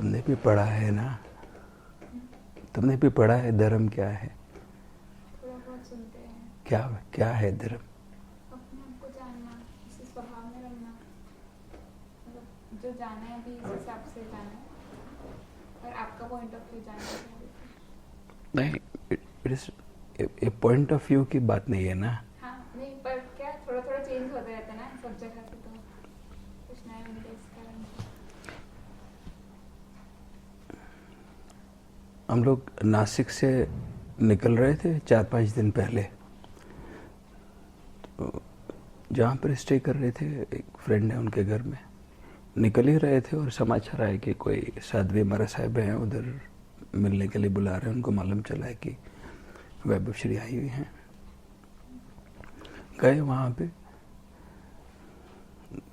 तुमने भी पढ़ा है ना, तुमने भी पढ़ा है धर्म क्या है? थोड़ा बहुत सुनते हैं। क्या क्या है धर्म? अपने आप को जानना, इसी स्वभाव में रहना, मतलब जो जाना है अभी इस हिसाब से जाना है, पर आपका पॉइंट ऑफ व्यू जानना चाहिए। नहीं, it is a point of view की बात नहीं है ना। हाँ नहीं, पर क्या थोड़ा थोड़ा चेंज होता रहता है ना सब जगह से, तो कुछ नया मिलता इस कारण। हम लोग नासिक से निकल रहे थे 4-5 दिन पहले, तो जहाँ पर स्टे कर रहे थे एक फ्रेंड है, उनके घर में निकल ही रहे थे और समाचार आया कि कोई साध्वी महाराज साहब हैं उधर मिलने के लिए बुला रहे हैं। उनको मालूम चला है कि वैभव श्री आई हुई हैं। गए वहाँ पे,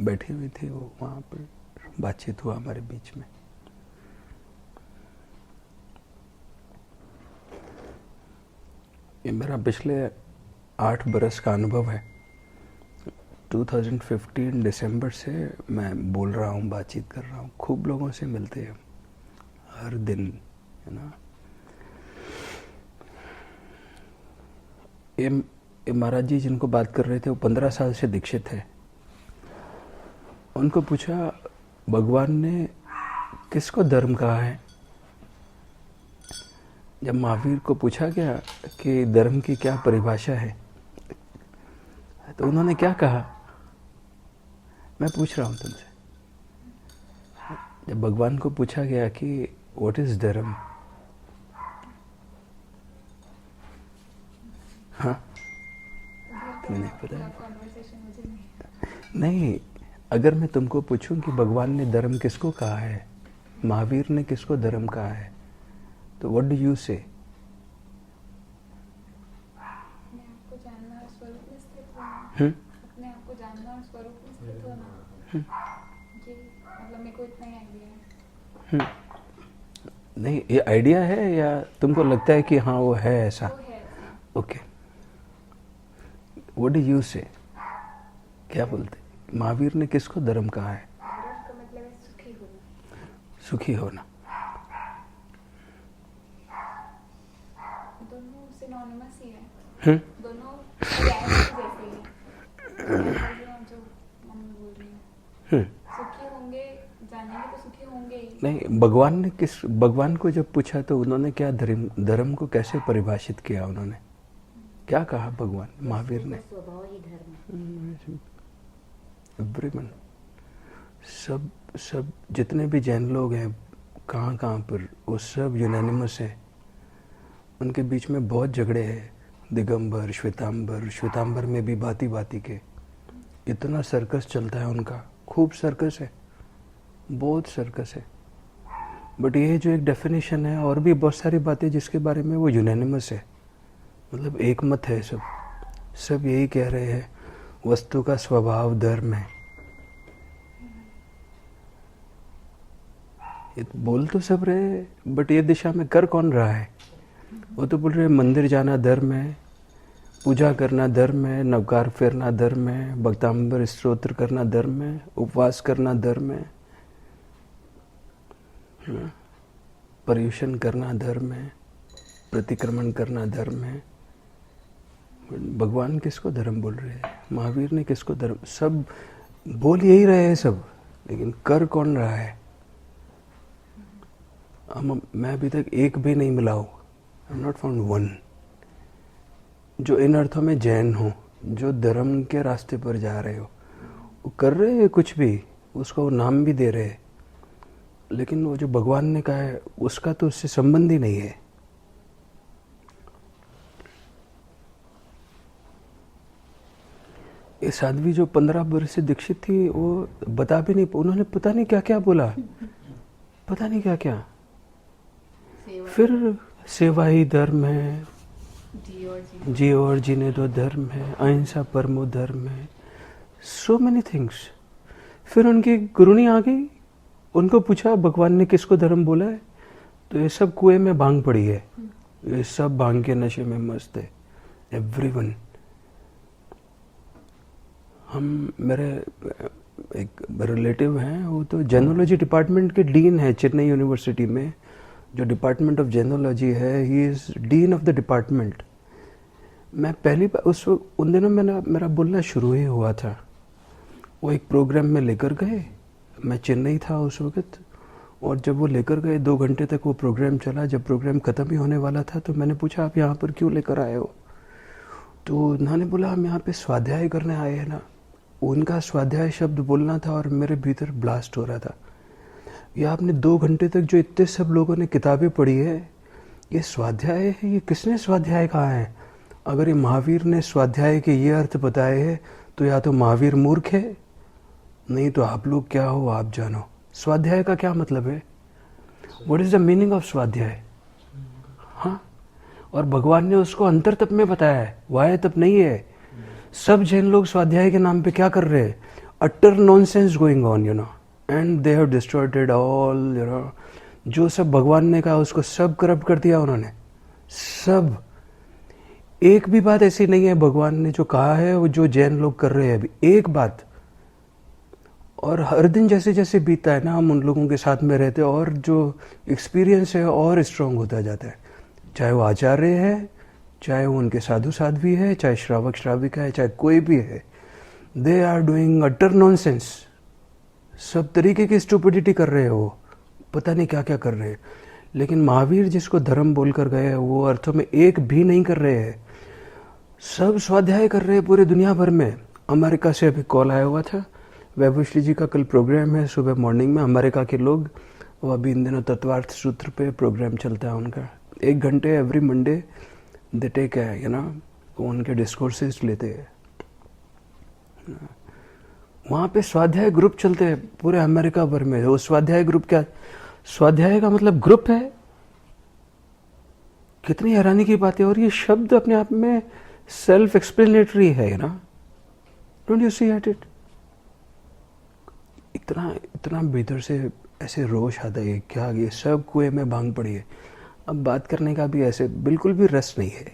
बैठी हुई थी वो, वहाँ पर बातचीत हुआ हमारे बीच में। ये मेरा पिछले 8 बरस का अनुभव है। 2015 दिसंबर से मैं बोल रहा हूँ, बातचीत कर रहा हूँ, खूब लोगों से मिलते हैं हर दिन, है ना। ये महाराज जी जिनको बात कर रहे थे वो 15 साल से दीक्षित है। उनको पूछा भगवान ने किसको धर्म कहा है? जब महावीर को पूछा गया कि धर्म की क्या परिभाषा है, तो उन्होंने क्या कहा? मैं पूछ रहा हूँ तुमसे, जब भगवान को पूछा गया कि व्हाट इज धर्म, हाँ मैंने पता नहीं। अगर मैं तुमको पूछूं कि भगवान ने धर्म किसको कहा है, महावीर ने किसको धर्म कहा है, तो व्हाट डू यू से? अपने आप को जानना और स्वरूप में स्थित होना। अपने आप को जानना और स्वरूप में स्थित होना। जी, मतलब मेरे को इतना ही आइडिया है। नहीं, ये आइडिया है या तुमको लगता है कि हाँ वो है ऐसा? वो है ऐसा। ओके, व्हाट डू यू से? क्या बोलते? महावीर ने किसको धर्म कहा है? धर्म का मतलब है सुखी होना। सुखी होना। दोनों सिनोनिमस ही है। दोनों जैसे ही है जो मम्मी बोल रही है। सुखी होंगे, जानेंगे तो सुखी होंगे ही। नहीं, भगवान को जब पूछा तो उन्होंने क्या धर्म को कैसे परिभाषित किया? उन्होंने क्या कहा भगवान महावीर ने? स्वभाव ही धर्म। एवरीवन, सब जितने भी जैन लोग हैं कहाँ पर, वो सब यूनानिमस है। उनके बीच में बहुत झगड़े हैं, दिगंबर, श्वेतांबर में भी भांति भांति के। इतना सर्कस चलता है उनका, खूब सर्कस है, बहुत सर्कस है। बट ये जो एक डेफिनेशन है, और भी बहुत सारी बातें जिसके बारे में वो यूनानिमस है, मतलब एक मत है। सब यही कह रहे हैं वस्तु का स्वभाव धर्म है। ये बोल तो सब रहे, बट ये दिशा में कर कौन रहा है? वो तो बोल रहे मंदिर जाना धर्म है, पूजा करना धर्म है, नवकार फेरना धर्म है, भक्तांबर स्तोत्र करना धर्म है, उपवास करना धर्म है, पर्युषण करना धर्म है, प्रतिक्रमण करना धर्म है। भगवान किसको धर्म बोल रहे हैं? महावीर ने किसको धर्म? सब बोल यही रहे हैं सब, लेकिन कर कौन रहा है? मैं अभी तक एक भी नहीं मिला हूँ, I am not found one, जो इन अर्थों में जैन हो, जो धर्म के रास्ते पर जा रहे हो। वो कर रहे हैं कुछ भी, उसको वो नाम भी दे रहे हैं, लेकिन वो जो भगवान ने कहा है उसका तो उससे संबंध ही नहीं है। ये साध्वी जो 15 वर्ष से दीक्षित थी, वो बता भी नहीं, उन्होंने पता नहीं क्या क्या बोला, पता नहीं क्या क्या। फिर सेवा ही धर्म है, जियो और जीने दो धर्म है, अहिंसा परमो धर्म है, सो मेनी थिंग्स। फिर उनकी गुरुनी आ गई, उनको पूछा भगवान ने किसको धर्म बोला है, तो ये सब कुएं में भांग पड़ी है, ये सब भांग के नशे में मस्त है, एवरीवन। एक रिलेटिव हैं, वो तो जेनोलॉजी डिपार्टमेंट के डीन है चेन्नई यूनिवर्सिटी में, जो डिपार्टमेंट ऑफ जेनोलॉजी है, he is dean of the department. मैं पहली बार उन दिनों मेरा बोलना शुरू ही हुआ था। वो एक प्रोग्राम में लेकर गए, मैं चेन्नई था उस वक्त, और जब वो लेकर गए 2 घंटे तक वो प्रोग्राम चला। जब प्रोग्राम ख़त्म ही होने वाला था तो मैंने पूछा आप यहाँ पर क्यों लेकर आए हो? तो उन्होंने बोला हम यहाँ पे स्वाध्याय करने आए हैं ना। उनका स्वाध्याय शब्द बोलना था और मेरे भीतर ब्लास्ट हो रहा था। ये आपने 2 घंटे तक जो इतने सब लोगों ने किताबें पढ़ी है, ये स्वाध्याय है? ये किसने स्वाध्याय कहा है? अगर ये महावीर ने स्वाध्याय के ये अर्थ बताए हैं तो या तो महावीर मूर्ख है, नहीं तो आप लोग क्या हो आप जानो। स्वाध्याय का क्या मतलब है? What is the meaning of स्वाध्याय? हाँ, और भगवान ने उसको अंतर तप में बताया है, वाय तप नहीं है। सब जैन लोग स्वाध्याय के नाम पे क्या कर रहे हैं? Utter nonsense going on, you know, and they have distorted all, you no. जो सब भगवान ने कहा उसको सब करप्ट कर दिया उन्होंने, सब। एक भी बात ऐसी नहीं है भगवान ने जो कहा है वो जो जैन लोग कर रहे हैं अभी, एक बात। और हर दिन जैसे जैसे बीतता है ना, हम उन लोगों के साथ में रहते हैं और जो एक्सपीरियंस है और स्ट्रांग होता जाता है। चाहे वो आचार्य है, चाहे वो उनके साधु साध्वी है, चाहे श्रावक श्राविका है, चाहे कोई भी है, they are doing utter nonsense. सब तरीके की स्टुपिडिटी कर रहे हैं, वो पता नहीं क्या क्या कर रहे हैं। लेकिन महावीर जिसको धर्म बोलकर गए हैं वो अर्थों में एक भी नहीं कर रहे हैं। सब स्वाध्याय कर रहे हैं पूरे दुनिया भर में। अमेरिका से अभी कॉल आया हुआ था, वैभवश्री जी का कल प्रोग्राम है सुबह मॉर्निंग में, अमेरिका के लोग, वो अभी इन दिनों तत्वार्थ सूत्र पे प्रोग्राम चलता है उनका। 1 घंटे एवरी मंडे दे टेक है, यू नो, वो उनके डिस्कोर्सेस लेते हैं। वहाँ पे स्वाध्याय ग्रुप चलते हैं पूरे अमेरिका भर में। वो स्वाध्याय ग्रुप क्या? स्वाध्याय का मतलब ग्रुप है। कितनी हैरानी की बात है। और ये शब्द अपने आप में सेल्फ एक्सप्लेनेटरी है ना, don't you see at it? इतना भीतर से ऐसे रोष आता है, क्या ये सब कुएं में भांग पड़ी है। अब बात करने का भी ऐसे बिल्कुल भी रस नहीं है,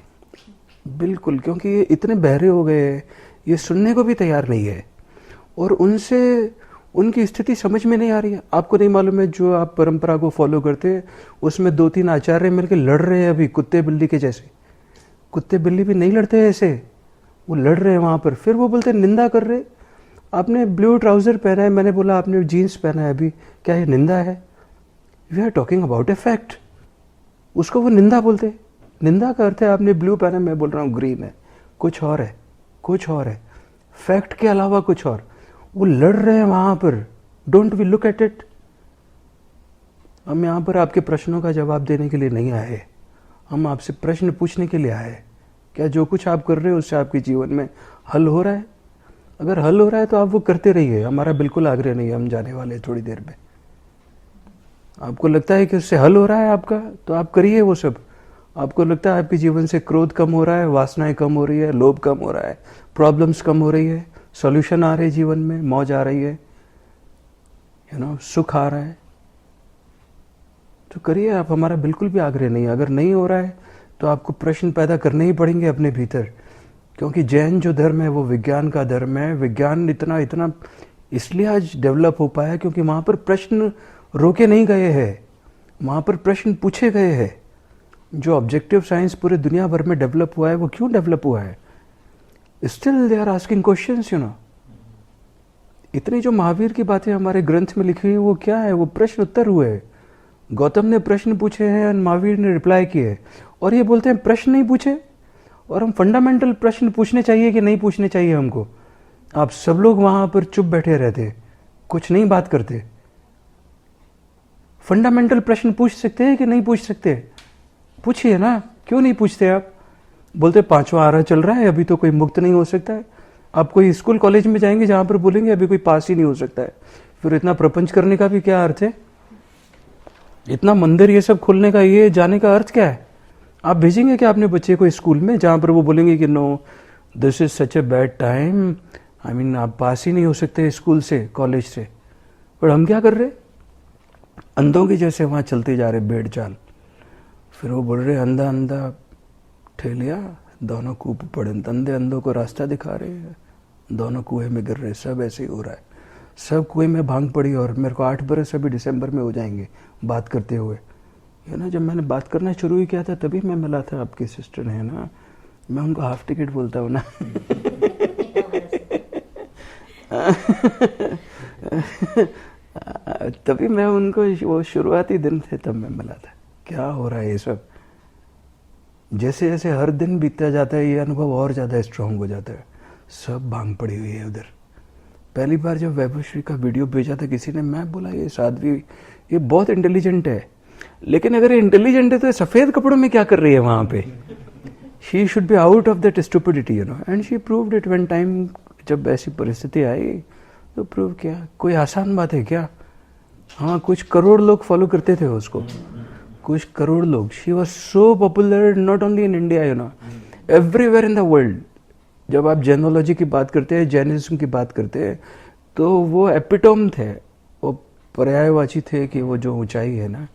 बिल्कुल, क्योंकि ये इतने बहरे हो गए हैं, ये सुनने को भी तैयार नहीं है और उनसे उनकी स्थिति समझ में नहीं आ रही है। आपको नहीं मालूम है, जो आप परंपरा को फॉलो करते हैं उसमें 2-3 आचार्य मिलकर लड़ रहे हैं अभी कुत्ते बिल्ली के जैसे। कुत्ते बिल्ली भी नहीं लड़ते हैं ऐसे, वो लड़ रहे हैं वहाँ पर। फिर वो बोलते हैं निंदा कर रहे, आपने ब्लू ट्राउजर पहना है, मैंने बोला आपने जीन्स पहना है अभी, क्या ये निंदा है? We are talking about a fact. उसको वो निंदा बोलते हैं। निंदा का अर्थ है आपने ब्लू पहना, मैं बोल रहा हूँ ग्रीन है, कुछ और है, कुछ और है, फैक्ट के अलावा कुछ और। वो लड़ रहे हैं वहां पर। Don't we look at it? हम यहाँ पर आपके प्रश्नों का जवाब देने के लिए नहीं आए, हम आपसे प्रश्न पूछने के लिए आए। क्या जो कुछ आप कर रहे हो उससे आपके जीवन में हल हो रहा है? अगर हल हो रहा है तो आप वो करते रहिए, हमारा बिल्कुल आग्रह नहीं है, हम जाने वाले थोड़ी देर में। आपको लगता है कि उससे हल हो रहा है आपका, तो आप करिए वो सब। आपको लगता है आपके जीवन से क्रोध कम हो रहा है, वासनाएं कम हो रही है, लोभ कम हो रहा है, प्रॉब्लम्स कम हो रही है, सॉल्यूशन आ रहे हैं जीवन में, मौज आ रही है, यू नो, सुख आ रहा है, तो करिए आप, हमारा बिल्कुल भी आग्रह नहीं है। अगर नहीं हो रहा है तो आपको प्रश्न पैदा करने ही पड़ेंगे अपने भीतर, क्योंकि जैन जो धर्म है वो विज्ञान का धर्म है। विज्ञान इतना इसलिए आज डेवलप हो पाया क्योंकि वहाँ पर प्रश्न रोके नहीं गए हैं, वहाँ पर प्रश्न पूछे गए हैं। जो ऑब्जेक्टिव साइंस पूरे दुनिया भर में डेवलप हुआ है वो क्यों डेवलप हुआ है? Still they are asking questions, you know. इतनी जो महावीर की बातें हमारे ग्रंथ में लिखी हुई वो क्या है? वो प्रश्न उत्तर हुए। गौतम ने प्रश्न पूछे हैं और महावीर ने रिप्लाई किए, और ये बोलते हैं प्रश्न नहीं पूछे। और हम फंडामेंटल प्रश्न पूछने चाहिए कि नहीं पूछने चाहिए हमको? आप सब लोग वहां पर चुप बैठे रहते, कुछ नहीं बात करते। फंडामेंटल प्रश्न पूछ सकते हैं कि नहीं पूछ सकते? पूछिए ना, क्यों नहीं पूछते आप? बोलते 5वां आरा चल रहा है, अभी तो कोई मुक्त नहीं हो सकता है। आप कोई स्कूल कॉलेज में जाएंगे जहां पर बोलेंगे अभी कोई पास ही नहीं हो सकता है, फिर इतना प्रपंच करने का भी क्या अर्थ है? इतना मंदिर ये सब खोलने का, ये जाने का अर्थ क्या है? आप भेजेंगे क्या अपने बच्चे को स्कूल में जहां पर वो बोलेंगे कि no this is such a bad time, I mean आप पास ही नहीं हो सकते स्कूल से, कॉलेज से। पर हम क्या कर रहे? अंधों के जैसे वहां चलते जा रहे भेड़ चाल। फिर वो बोल रहे अंधा अंधा ठेलिया दोनों कूप पड़े, अंधे अंधों को रास्ता दिखा रहे हैं, दोनों कुएं में गिर रहे। सब ऐसे ही हो रहा है। सब कुएं में भांग पड़ी और मेरे को 8 बरस अभी दिसंबर में हो जाएंगे बात करते हुए, है ना। जब मैंने बात करना शुरू ही किया था तभी मैं मिला था आपकी सिस्टर, है ना। मैं उनको हाफ टिकट बोलता हूँ ना। तभी मैं उनको, वो शुरुआती दिन थे तब मैं मिला था। क्या हो रहा है ये सब, जैसे जैसे हर दिन बीतता जाता है ये अनुभव और ज़्यादा स्ट्रांग हो जाता है। सब भांग पड़ी हुई है उधर। पहली बार जब वैभवश्री का वीडियो भेजा था किसी ने, मैं बोला ये साध्वी ये बहुत इंटेलिजेंट है, लेकिन अगर ये इंटेलिजेंट है तो सफ़ेद कपड़ों में क्या कर रही है वहाँ पे। She should be out of that stupidity, you know, and she proved it when time. जब ऐसी परिस्थिति आई तो प्रूव किया। कोई आसान बात है क्या? हाँ, कुछ करोड़ लोग फॉलो करते थे उसको, कुछ करोड़ लोग। She was so popular not only in India, you know, everywhere in the world. जब आप जैनोलॉजी की बात करते हैं, जैनिज्म की बात करते हैं, तो वो एपिटोम थे, वो पर्यायवाची थे कि वो जो ऊंचाई है ना,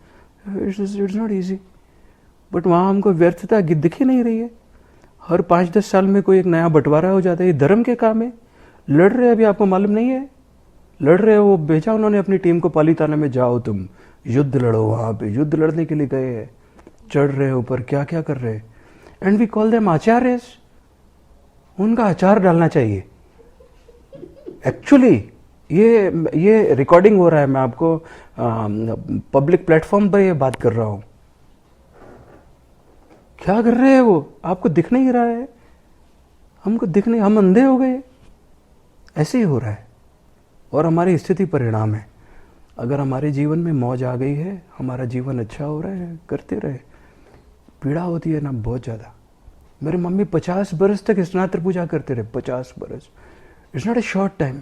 इट्स नॉट इजी। बट वहाँ हमको व्यर्थता दिख ही नहीं रही है। हर 5-10 साल में कोई एक नया बंटवारा हो जाता है। ये धर्म के काम है। लड़ रहे अभी आपको मालूम नहीं है, लड़ रहे हो। वो भेजा उन्होंने अपनी टीम को पालीताना में, जाओ तुम युद्ध लड़ो। वहाँ पे युद्ध लड़ने के लिए गए हैं, चढ़ रहे ऊपर, क्या क्या कर रहे हैं। एंड वी कॉल देम आचार्य। उनका अचार डालना चाहिए एक्चुअली। ये रिकॉर्डिंग हो रहा है, मैं आपको पब्लिक प्लेटफॉर्म पर ये बात कर रहा हूँ। क्या कर रहे हैं वो, आपको दिख नहीं रहा है? हमको दिख नहीं, हम अंधे हो गए। ऐसे ही हो रहा है और हमारी स्थिति परिणाम है। अगर हमारे जीवन में मौज आ गई है, हमारा जीवन अच्छा हो रहा है, करते रहे। पीड़ा होती है ना बहुत ज़्यादा। मेरी मम्मी 50 बरस तक स्नात्र पूजा करते रहे, 50 बरस। It's not a short time.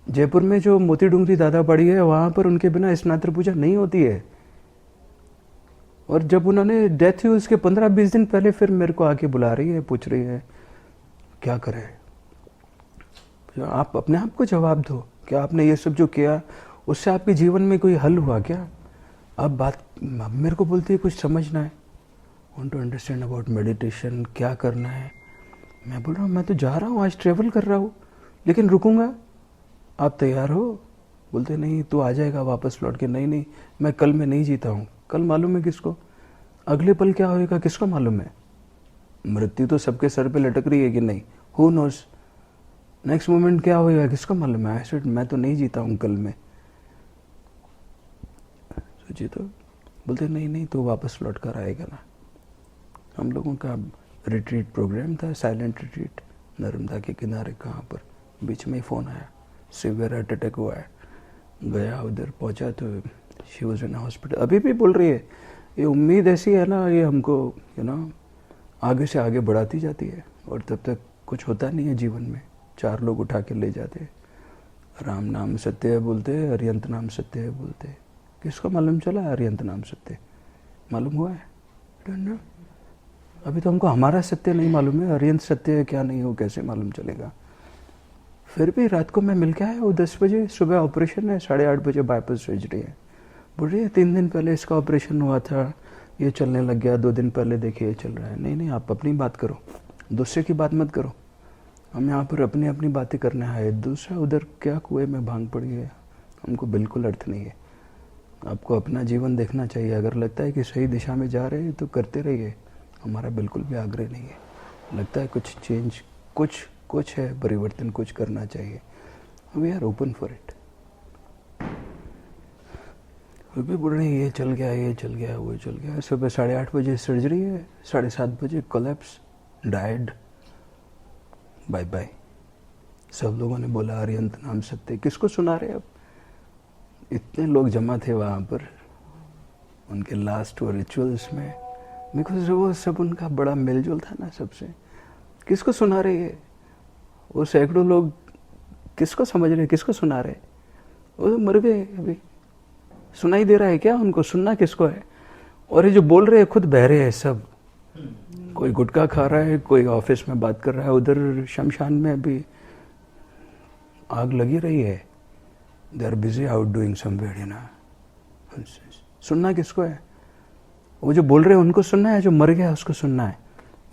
Jaipur में जो मोती डूंगरी दादा पड़ी है, वहाँ पर उनके बिना स्नात्र पूजा नहीं होती है। और जब उन्होंने डेथ हुई उसके 15-20 दिन पहले फिर मेरे को आके बुला रही है, पूछ रही है क्या करें। आप अपने आप को जवाब दो, क्या आपने ये सब जो किया उससे आपके जीवन में कोई हल हुआ क्या? अब बात मेरे को बोलती है कुछ समझना है, want to understand about meditation, क्या करना है। मैं बोल रहा हूँ मैं तो जा रहा हूँ, आज ट्रेवल कर रहा हूँ, लेकिन रुकूंगा। आप तैयार हो? बोलते नहीं, तू आ जाएगा वापस लौट के। नहीं नहीं, मैं कल में नहीं जीता हूँ। कल मालूम है किसको? अगले पल क्या होएगा किसको मालूम है? मृत्यु तो सबके सर पे लटक रही है कि नहीं, हु नोस। नेक्स्ट मोमेंट क्या होएगा किसको मालूम है? आई मैं तो नहीं जीता हूँ कल में। सोचिए तो। बोलते नहीं नहीं, तो वापस लौट कर आएगा ना। हम लोगों का रिट्रीट प्रोग्राम था, साइलेंट रिट्रीट, नर्मदा के किनारे। कहाँ पर? बीच में ही फ़ोन आया, सीवियर हार्ट अटैक हुआ है। गया उधर, पहुंचा तो शी वॉज इन हॉस्पिटल। अभी भी बोल रही है। ये उम्मीद ऐसी है ना, ये हमको यू नो आगे से आगे बढ़ाती जाती है, और तब तक कुछ होता नहीं है जीवन में। 4 लोग उठा के ले जाते, राम नाम सत्य है बोलते, अरियंत नाम सत्य है बोलते। किसको मालूम चला अरियंत नाम सत्य? मालूम हुआ है? Don't know. अभी तो हमको हमारा सत्य नहीं मालूम है, अरियंत सत्य है क्या नहीं, वो कैसे मालूम चलेगा। फिर भी रात को मैं मिल के आया, वो 10 बजे। सुबह ऑपरेशन है, 8:30 बजे बाईपास सर्जरी है। बोल रही है 3 दिन पहले इसका ऑपरेशन हुआ था, ये चलने लग गया। 2 दिन पहले देखिए ये चल रहा है। नहीं नहीं, आप अपनी बात करो, दूसरे की बात मत करो। हम यहाँ पर अपनी अपनी बातें करने आए। दूसरा उधर क्या कुएं में भांग पड़ी है, हमको बिल्कुल अर्थ नहीं है। आपको अपना जीवन देखना चाहिए। अगर लगता है कि सही दिशा में जा रहे हैं तो करते रहिए, हमारा बिल्कुल भी आग्रह नहीं है। लगता है कुछ चेंज, कुछ है परिवर्तन, कुछ करना चाहिए, we are open for it. फिर भी बोल रहे हैं ये चल गया वो चल गया। सुबह 8:30 बजे सर्जरी है, 7:30 बजे कोलैप्स, डाइड, बाय बाय। सब लोगों ने बोला अरियंत नाम सत्य। किसको सुना रहे? अब इतने लोग जमा थे वहाँ पर उनके लास्ट वो रिचुअल्स में, बिकॉज वो सब उनका बड़ा मेलजोल था ना सबसे। किसको सुना रहे है वो? सैकड़ों लोग किसको समझ रहे, किसको सुना रहे? वो तो मर गए अभी। सुनाई दे रहा है क्या उनको? सुनना किसको है? और ये जो बोल रहे हैं खुद बहरे हैं सब। कोई गुटखा खा रहा है, कोई ऑफिस में बात कर रहा है, उधर शमशान में अभी आग लगी रही है। They are busy out doing somewhere, you know. सुनना किसको है? वो जो बोल रहे हैं उनको सुनना है, जो मर गया उसको सुनना है।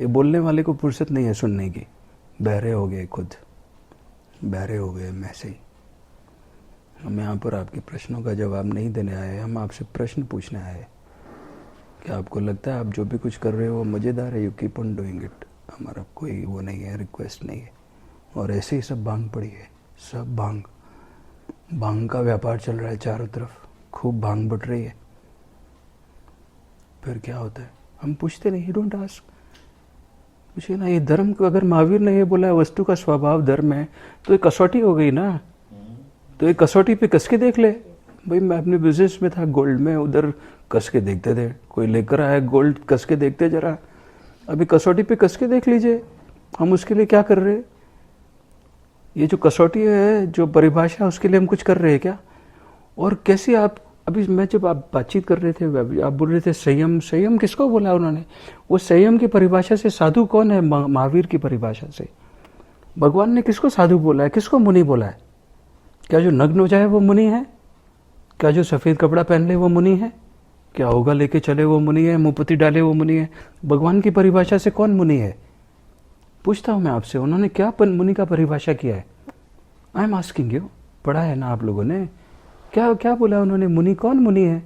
ये बोलने वाले को फुर्सत नहीं है सुनने की। बहरे हो गए खुद, बहरे हो गए मैं से ही। हम यहाँ पर आपके प्रश्नों का जवाब नहीं देने आए, हम आपसे प्रश्न पूछने आए कि आपको लगता है आप जो भी कुछ कर रहे हो वो मज़ेदार है, you keep on doing it. हमारा कोई वो नहीं है, रिक्वेस्ट नहीं है। और ऐसे ही सब भांग पड़ी है, सब भांग का व्यापार चल रहा है चारों तरफ, खूब भांग बट रही है। फिर क्या होता है? हम पूछते नहीं, डोंट आस्क। पूछिए ना, ये धर्म को अगर महावीर ने ये बोला है वस्तु का स्वभाव धर्म है, तो ये कसौटी हो गई ना। तो ये कसौटी पे कस के देख ले। भाई मैं अपने बिजनेस में था, गोल्ड में, उधर कस के देखते थे, कोई लेकर आया गोल्ड, कस के देखते जरा। अभी कसौटी पे कस के देख लीजिए, हम उसके लिए क्या कर रहे हैं? ये जो कसौटी है, जो परिभाषा, उसके लिए हम कुछ कर रहे हैं क्या? और कैसे आप अभी मैं जब आप बातचीत कर रहे थे, आप बोल रहे थे संयम। संयम किसको बोला उन्होंने? वो संयम की परिभाषा से साधु कौन है? महावीर की परिभाषा से भगवान ने किसको साधु बोला है, किसको मुनि बोला है? क्या जो नग्न हो जाए वो मुनि है? क्या जो सफ़ेद कपड़ा पहन ले वो मुनि है? क्या होगा लेके चले वो मुनि है? मुंहपत्ती डाले वो मुनि है? भगवान की परिभाषा से कौन मुनि है? पूछता हूँ मैं आपसे, उन्होंने क्या मुनि का परिभाषा किया है? I am asking you. पढ़ा है ना आप लोगों ने? क्या क्या बोला उन्होंने? मुनि, कौन मुनि है?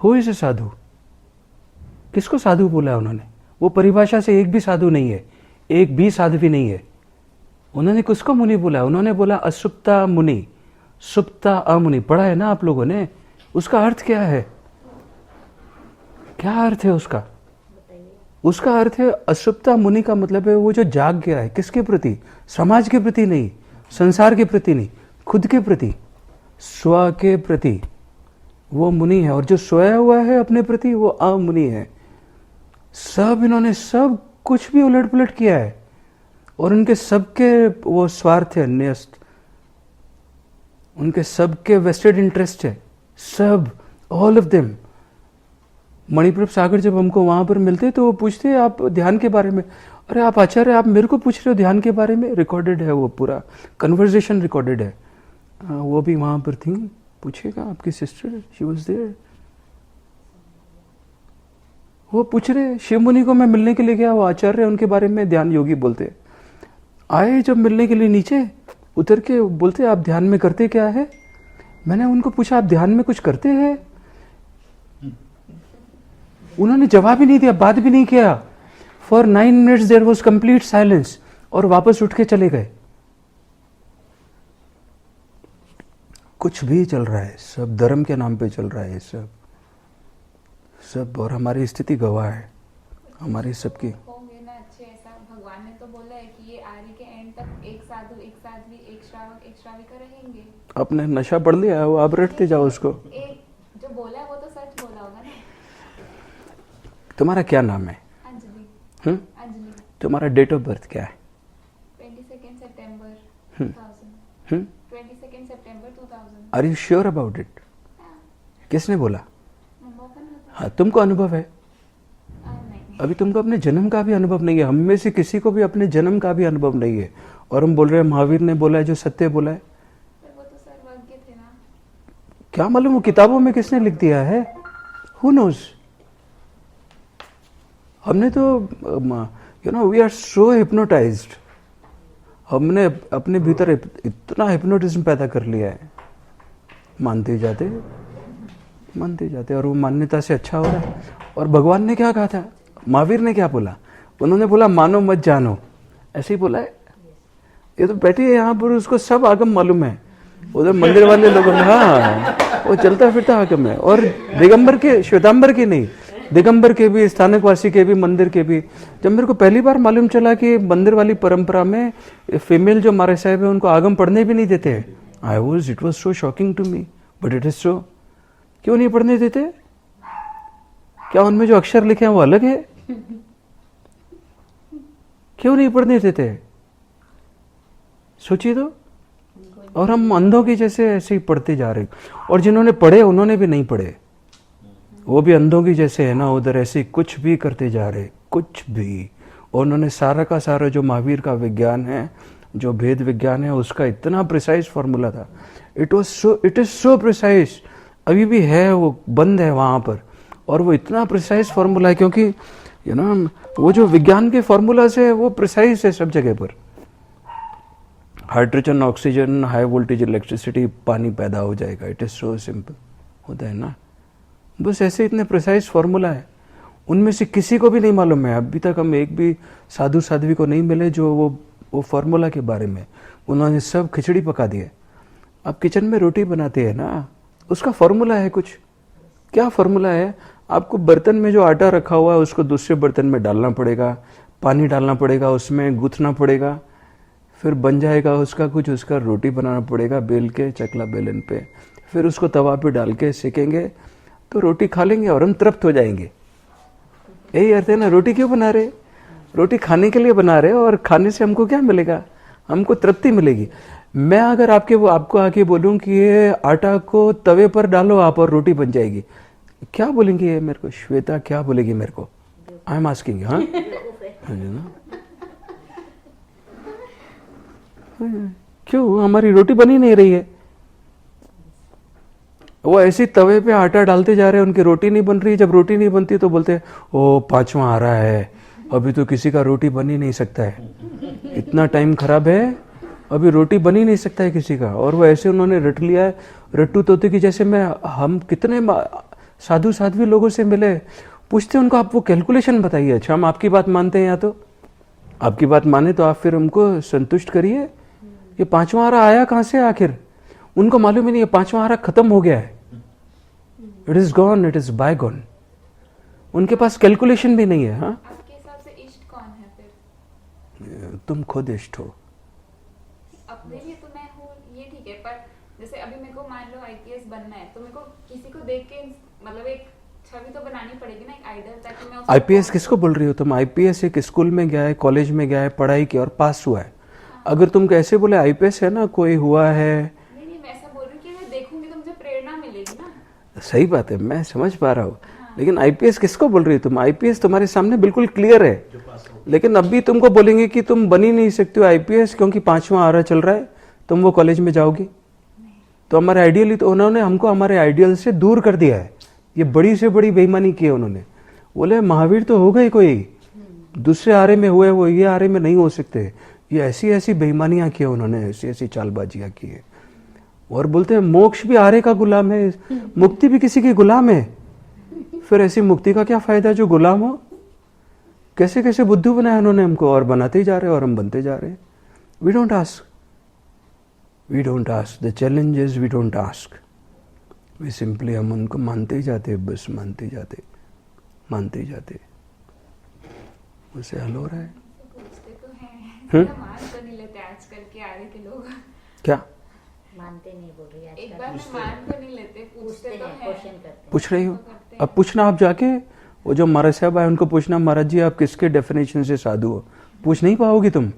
हु इज ए साधु? किसको साधु बोला है उन्होंने? वो परिभाषा से एक भी साधु नहीं है, एक भी साध्वी नहीं है। उन्होंने किसको मुनि बोला? उन्होंने बोला असुप्ता मुनि, सुप्ता अमुनि। पढ़ा है ना आप लोगों ने? उसका अर्थ क्या है? क्या अर्थ है उसका? उसका अर्थ है असुप्ता मुनि का मतलब है वो जो जाग गया है। किसके प्रति? समाज के प्रति नहीं, संसार के प्रति नहीं, खुद के प्रति, स्व के प्रति वो मुनि है। और जो सोया हुआ है अपने प्रति वो अमुनि है। सब इन्होंने सब कुछ भी उलट पुलट किया है और उनके सबके वो स्वार्थ है, न्यस्त, उनके सबके वेस्टेड इंटरेस्ट है, सब, ऑल ऑफ देम। मणिप्रभ सागर जब हमको वहां पर मिलते तो वो पूछते आप ध्यान के बारे में। अरे आप आचार्य, आप मेरे को पूछ रहे हो ध्यान के बारे में? रिकॉर्डेड है, वो पूरा कन्वर्सेशन रिकॉर्डेड है। वो भी वहां पर थी, पूछेगा आपकी सिस्टर, शी वाज देयर। वो पूछ रहे, शिव मुनि को मैं मिलने के लिए गया, वो आचार्य उनके बारे में ध्यान योगी बोलते आए। जब मिलने के लिए नीचे उतर के बोलते आप ध्यान में करते क्या है? मैंने उनको पूछा आप ध्यान में कुछ करते हैं? उन्होंने जवाब ही नहीं दिया, बात भी नहीं किया। For 9 minutes there was complete silence और वापस उठ के चले गए। कुछ भी चल रहा है, सब धर्म के नाम पे चल रहा है, सब सब। और हमारी स्थिति गवाह है हमारी सबकी। होंगे ना अच्छे, ऐसा भगवान ने तो बोला है कि ये आर्य के एंड तक एक साधु, एक साध्वी, एक श्रावक, एक श्राविका रहेंगे। आपने नशा पढ़ लिया है, वो आप रटते जाओ उसको। एक जो बोला है वो तो सच बोला होगा ना। तुम्हारा क्या नाम है? अंजलि। अंजलि। तुम्हारा डेट ऑफ बर्थ क्या है? 22 सितंबर 2000। 22 सितंबर 2000। Are you sure about it? किसने बोला? मोहन होता हाँ, तुमको अनुभव है? नहीं। अभी तुमको अपने जन्म का भी अनुभव नहीं है। हम में से किसी को भी अपने जन्म का भी अनुभव नहीं है। और हम बोल रहे हैं महावीर ने बोला है, जो सत्य बोला है। वो तो सर्वज्ञ थे ना। क्या मालूम वो किताबों में किसने लिख दिया है? Who knows? हमने तो वी आर सो हिप्नोटाइज्ड। हमने अपने भीतर इतना हिप्नोटिज्म पैदा कर लिया है, मानते जाते और वो मान्यता से अच्छा हो रहा है। और भगवान ने क्या कहा था? महावीर ने क्या बोला? उन्होंने बोला मानो मत जानो, ऐसे ही बोला है। ये तो बैठी है यहाँ पर, उसको सब आगम मालूम है। उधर मंदिर वाले लोगों में, हाँ, वो चलता फिरता आगम है। और दिगंबर के, श्वेतांबर के नहीं, दिगंबर के भी, स्थानकवासी के भी, मंदिर के भी। जब मेरे को पहली बार मालूम चला कि मंदिर वाली परंपरा में फीमेल जो मारे साहब है उनको आगम पढ़ने भी नहीं देते, it was so shocking to me, but it is so. क्यों नहीं पढ़ने देते? क्या उनमें जो अक्षर लिखे हैं वो अलग है? क्यों नहीं पढ़ने देते? सोचिए तो। और हम अंधों की जैसे ऐसे ही पढ़ते जा रहे। और जिन्होंने पढ़े उन्होंने भी नहीं पढ़े, वो भी अंधों की जैसे है ना, उधर ऐसे कुछ भी करते जा रहे, कुछ भी। और उन्होंने सारा का सारा जो महावीर का विज्ञान है, जो भेद विज्ञान है, उसका इतना प्रिसाइज फॉर्मूला था। इट इज सो प्रिसाइज, अभी भी है, वो बंद है वहां पर। और वो इतना प्रिसाइज फॉर्मूला है क्योंकि वो जो विज्ञान के फॉर्मूला से वो प्रिसाइज है सब जगह पर। Hydrogen, oxygen, high voltage electricity, पानी पैदा हो जाएगा. It is so simple. होता है ना. बस ऐसे इतने प्रिसाइज फार्मूला है. उनमें से किसी को भी नहीं मालूम है. अभी तक हम एक भी साधु साध्वी को नहीं मिले जो वो फार्मूला के बारे में. उन्होंने सब खिचड़ी पका दिए. आप किचन में रोटी बनाते हैं ना, उसका फार्मूला है कुछ. क्या फार्मूला है? आपको बर्तन में जो आटा रखा हुआ है उसको दूसरे बर्तन में डालना पड़ेगा, पानी डालना पड़ेगा, उसमें गूंथना पड़ेगा, फिर बन जाएगा उसका कुछ. उसका रोटी बनाना पड़ेगा बेल के, चकला बेलन पे, फिर उसको तवा पे डाल के सेकेंगे तो रोटी खा लेंगे और हम तृप्त हो जाएंगे. यही अर्थ है ना. रोटी क्यों बना रहे? रोटी खाने के लिए बना रहे, और खाने से हमको क्या मिलेगा? हमको तृप्ति मिलेगी. मैं अगर आपको आके बोलूं कि ये आटा को तवे पर डालो आप और रोटी बन जाएगी, क्या बोलेंगे ये मेरे को? श्वेता क्या बोलेगी मेरे को? I am asking. हाँ ना. क्यों हमारी रोटी बनी नहीं रही है? वो ऐसी तवे पे आटा डालते जा रहे हैं, उनकी रोटी नहीं बन रही. जब रोटी नहीं बनती तो बोलते हैं ओ 5वां आ रहा है, अभी तो किसी का रोटी बन ही नहीं सकता है, इतना टाइम खराब है, अभी रोटी बन ही नहीं सकता है किसी का. और वो ऐसे उन्होंने रट लिया है, रट्टू तोते की जैसे. हम कितने साधु साध्वी लोगों से मिले, पूछते उनको आप वो कैलकुलेशन बताइए. अच्छा हम आपकी बात मानते हैं, या तो आपकी बात माने तो आप फिर हमको संतुष्ट करिए. ये 5वां आरा आया कहाँ से आखिर? उनको मालूम ही नहीं है 5वां आरा खत्म हो गया है. It is gone, it is by gone. उनके पास कैलकुलेशन भी नहीं है. हाँ, आपके हिसाब से इष्ट कौन है फिर? तुम खुद इष्ट हो. अपने लिए तो मैं हूँ, ये ठीक है. पर जैसे अभी मेरे को मान लो आईपीएस बनना है, तो मेरे को किसी को देख के मतलब एक छवि तो बनानी पड़ेगी ना, एक आइडल, ताकि मैं आईपीएस किसको बोल रही हो तुम? आईपीएस एक स्कूल में गया है, कॉलेज में गया है, पढ़ाई की और पास हुआ है. अगर तुम कैसे बोले आईपीएस है ना, कोई हुआ है. नहीं, मैं ऐसा बोल रही हूँ कि मैं देखूंगी तो मुझे प्रेरणा मिलेगी ना. सही बात है, मैं समझ पा रहा हूँ. लेकिन आईपीएस किसको बोल रही हो तुम? आईपीएस तुम्हारे सामने बिल्कुल क्लियर है. लेकिन अभी तुमको बोलेंगे कि तुम बन ही नहीं सकते हो आईपीएस क्योंकि 5वां आरा चल रहा है, तुम वो कॉलेज में जाओगी. तो हमारे आइडियल ही तो उन्होंने हमको हमारे आइडियल से दूर कर दिया है. ये बड़ी से बड़ी बेईमानी की है उन्होंने. बोले महावीर तो हो गए कोई, दूसरे आरे में हुए, वो ये आरे में नहीं हो सकते. ये ऐसी ऐसी बेईमानियां की है उन्होंने, ऐसी ऐसी चालबाजियां की है. और बोलते हैं मोक्ष भी आरे का गुलाम है, मुक्ति भी किसी की गुलाम है. फिर ऐसी मुक्ति का क्या फायदा जो गुलाम हो? कैसे कैसे बुद्धू बनाया उन्होंने हमको, और बनाते ही जा रहे हैं और हम बनते जा रहे हैं. We don't ask, we don't ask. The challenge is we don't ask. We simply हम उनको मानते ही जाते, बस मानते ही जाते, मानते ही जाते. उससे हल हो रहा है. पूछते तो हैं, मान तो नहीं लेते आजकल के आरे के लोग. क्या मानते नहीं बोल रही आज एक बार में मान तो नहीं लेते, पूछते तो हैं. क्वेश्चन करते पूछ रही हो? अब पूछना आप जाके, वो जो महाराज साहब आए उनको पूछना, महाराज जी आप किसके डेफिनेशन से साधु हो? पूछ नहीं पाओगी तुम.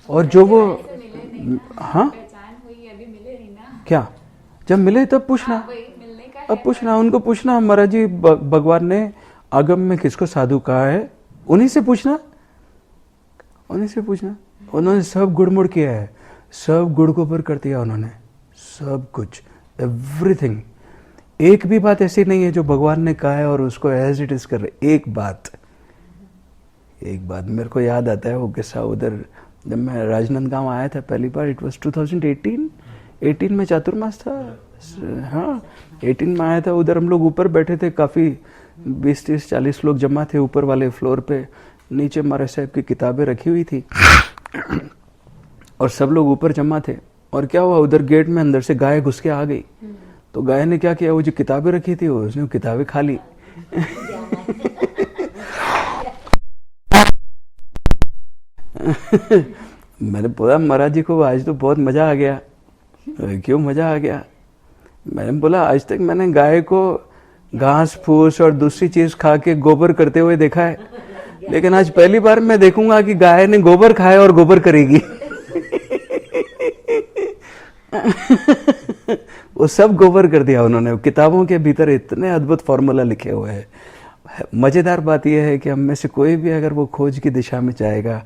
और जो वो ऐसे मिले नहीं ना, हाँ पहचान हुई अभी मिले नहीं ना. क्या, जब मिले तब पूछना. हाँ, वही मिलने का अब है, पूछना, उनको पूछना महाराज जी भगवान ने आगम में किसको साधु कहा है, उन्हीं से पूछना, उन्हीं से पूछना. उन्होंने सब गुड़मुड़ किया है, सब गुड़ को ऊपर कर दिया उन्होंने, सब कुछ, एवरीथिंग. एक भी बात ऐसी नहीं है जो भगवान ने कहा है और उसको एज इट इज कर रहे. एक बात मेरे को याद आता है वो किस्सा. उधर जब मैं राजनांदगांव आया था पहली बार, इट वाज 2018 में चातुर्मास था. हाँ 18 में आया था. उधर हम लोग ऊपर बैठे थे, काफ़ी 20-30-40 लोग जमा थे ऊपर वाले फ्लोर पे. नीचे महाराज साहब की किताबें रखी हुई थी और सब लोग ऊपर जमा थे. और क्या हुआ, उधर गेट में अंदर से गाय घुस के आ गई. तो गाय ने क्या किया, वो जो किताबें रखी थी उसने वो किताबें खा ली. मैंने बोला महाराज जी को आज तो बहुत मजा आ गया. क्यों मजा आ गया? मैंने बोला आज तक मैंने गाय को घास फूस और दूसरी चीज खा के गोबर करते हुए देखा है, लेकिन आज पहली बार मैं देखूंगा कि गाय ने गोबर खाया और गोबर करेगी. वो सब गोबर कर दिया उन्होंने. किताबों के भीतर इतने अद्भुत फॉर्मूला लिखे हुए हैं. मजेदार बात यह है कि हम में से कोई भी अगर वो खोज की दिशा में जाएगा,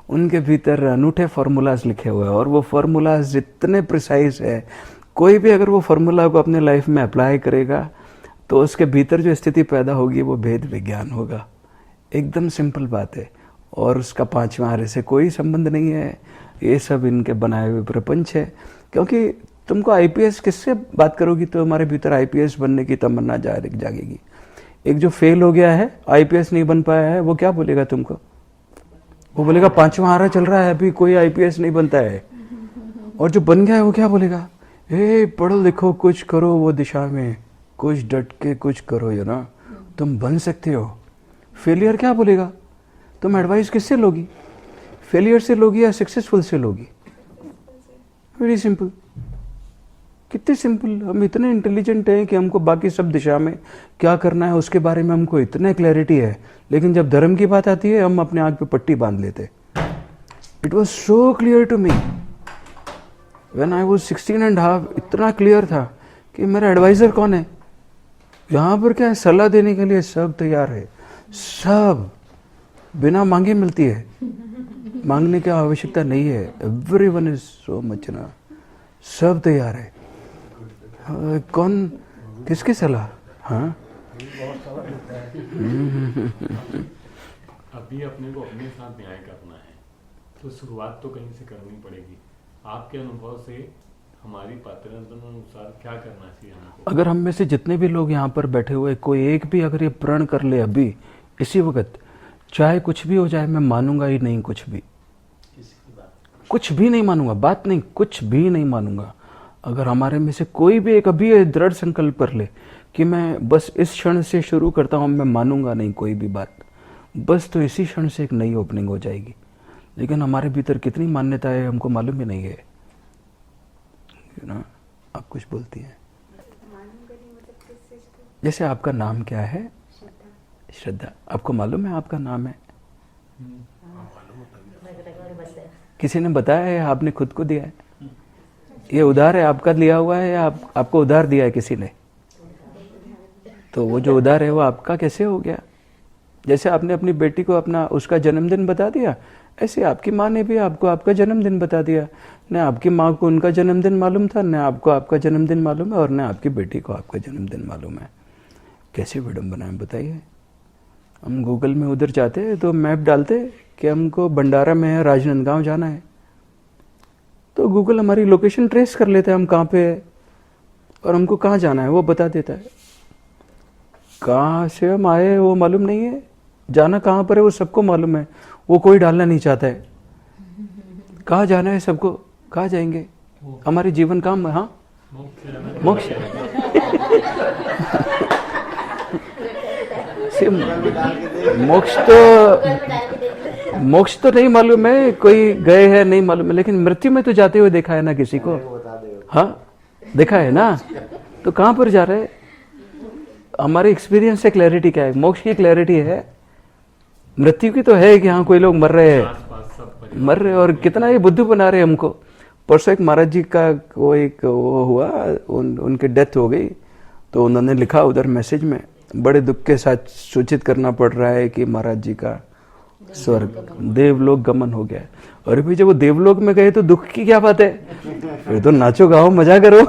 उनके भीतर अनूठे फार्मूलाज लिखे हुए हैं. और वो फार्मूलाज इतने प्रिसाइज है, कोई भी अगर वो फार्मूला को अपने लाइफ में अप्लाई करेगा तो उसके भीतर जो स्थिति पैदा होगी वो भेद विज्ञान होगा. एकदम सिंपल बात है. और उसका पांचवा आर्य से कोई संबंध नहीं है। ये सब इनके बनाए हुए प्रपंच है। क्योंकि तुमको आईपीएस किससे बात करोगी तो हमारे भीतर आईपीएस बनने की तमन्ना जागेगी। एक जो फेल हो गया है, आईपीएस नहीं बन पाया है, वो क्या बोलेगा तुमको? वो बोलेगा पांचवा आरा चल रहा है, अभी कोई आईपीएस नहीं बनता है। और जो बन गया है वो क्या बोलेगा? ए पढ़ो लिखो कुछ करो, वो दिशा में कुछ डट के कुछ करो, यू ना, तुम बन सकते हो। फेलियर क्या बोलेगा? तुम एडवाइस किससे लोगी? फेलियर से लोगी या सक्सेसफुल से लोगी? Very simple. कितने सिंपल। हम इतने इंटेलिजेंट हैं कि हमको बाकी सब दिशा में क्या करना है उसके बारे में हमको इतने क्लैरिटी है, लेकिन जब धर्म की बात आती है हम अपने आंख पे पट्टी बांध लेते। It was so clear to me when I was 16 and half. इतना क्लियर था कि मेरा एडवाइजर कौन है यहाँ पर, क्या है, सलाह देने के लिए सब तैयार है। सब बिना मांगे मिलती है, मांगने की आवश्यकता नहीं है। एवरीवन इज सो मच ना, सब तैयार है। कौन किसकी सलाह? हाँ अभी अपने को अपने साथ न्याय करना है, तो शुरुआत तो कहीं से करनी पड़ेगी। आपके अनुभव से हमारी पात्रता अनुसार क्या करना चाहिए हमको? अगर हम में से जितने भी लोग यहाँ पर बैठे हुए कोई एक भी अगर ये प्रण कर ले अभी इसी वक्त, चाहे कुछ भी हो जाए, मैं मानूंगा ही नहीं कुछ भी, कुछ भी नहीं मानूंगा, बात नहीं, कुछ भी नहीं मानूंगा। अगर हमारे में से कोई भी एक अभी दृढ़ संकल्प कर ले कि मैं बस इस क्षण से शुरू करता हूं, मैं मानूंगा नहीं कोई भी बात, बस तो इसी क्षण से एक नई ओपनिंग हो जाएगी। लेकिन हमारे भीतर कितनी मान्यता है हमको मालूम ही नहीं है। आप कुछ बोलती हैं? जैसे आपका नाम क्या है? श्रद्धा। आपको मालूम है आपका नाम है? किसी ने बताया है? आपने खुद को दिया है? ये उधार है आपका लिया हुआ है या आपको उधार दिया है किसी ने? तो वो जो उधार है वो आपका कैसे हो गया? जैसे आपने अपनी बेटी को अपना उसका जन्मदिन बता दिया, ऐसे आपकी माँ ने भी आपको आपका जन्मदिन बता दिया। न आपकी माँ को उनका जन्मदिन मालूम था, न आपको आपका जन्मदिन मालूम है, और न आपकी बेटी को आपका जन्मदिन मालूम है। कैसे विडम्बना है बताइए। हम गूगल में उधर जाते हैं तो मैप डालते कि हमको भंडारा में है, राजनांदगांव जाना है, तो गूगल हमारी लोकेशन ट्रेस कर लेता है हम कहाँ पे है और हमको कहाँ जाना है वो बता देता है। कहाँ से हम आए वो मालूम नहीं है, जाना कहाँ पर है वो सबको मालूम है, वो कोई डालना नहीं चाहता है। कहाँ जाना है सबको, कहाँ जाएंगे? हमारे जीवन काम, हाँ मोक्ष। मोक्ष तो नहीं मालूम है, कोई गए हैं नहीं मालूम है, लेकिन मृत्यु में तो जाते हुए देखा है ना किसी को। हाँ देखा है ना, तो कहाँ पर जा रहे हैं? हमारे एक्सपीरियंस से क्लैरिटी क्या है? मोक्ष की क्लैरिटी है, मृत्यु की तो है कि हाँ कोई लोग मर रहे हैं, और कितना ये बुद्धू बना रहे हैं हमको। परसों एक महाराज जी का वो हुआ, उनकी डेथ हो गई, तो उन्होंने लिखा उधर मैसेज में, बड़े दुख के साथ सूचित करना पड़ रहा है कि महाराज जी का स्वर्ग देवलोक गमन हो गया। और भाई जब वो देवलोक में गए तो दुख की क्या बात है? फिर तो नाचो गाओ मजा करो।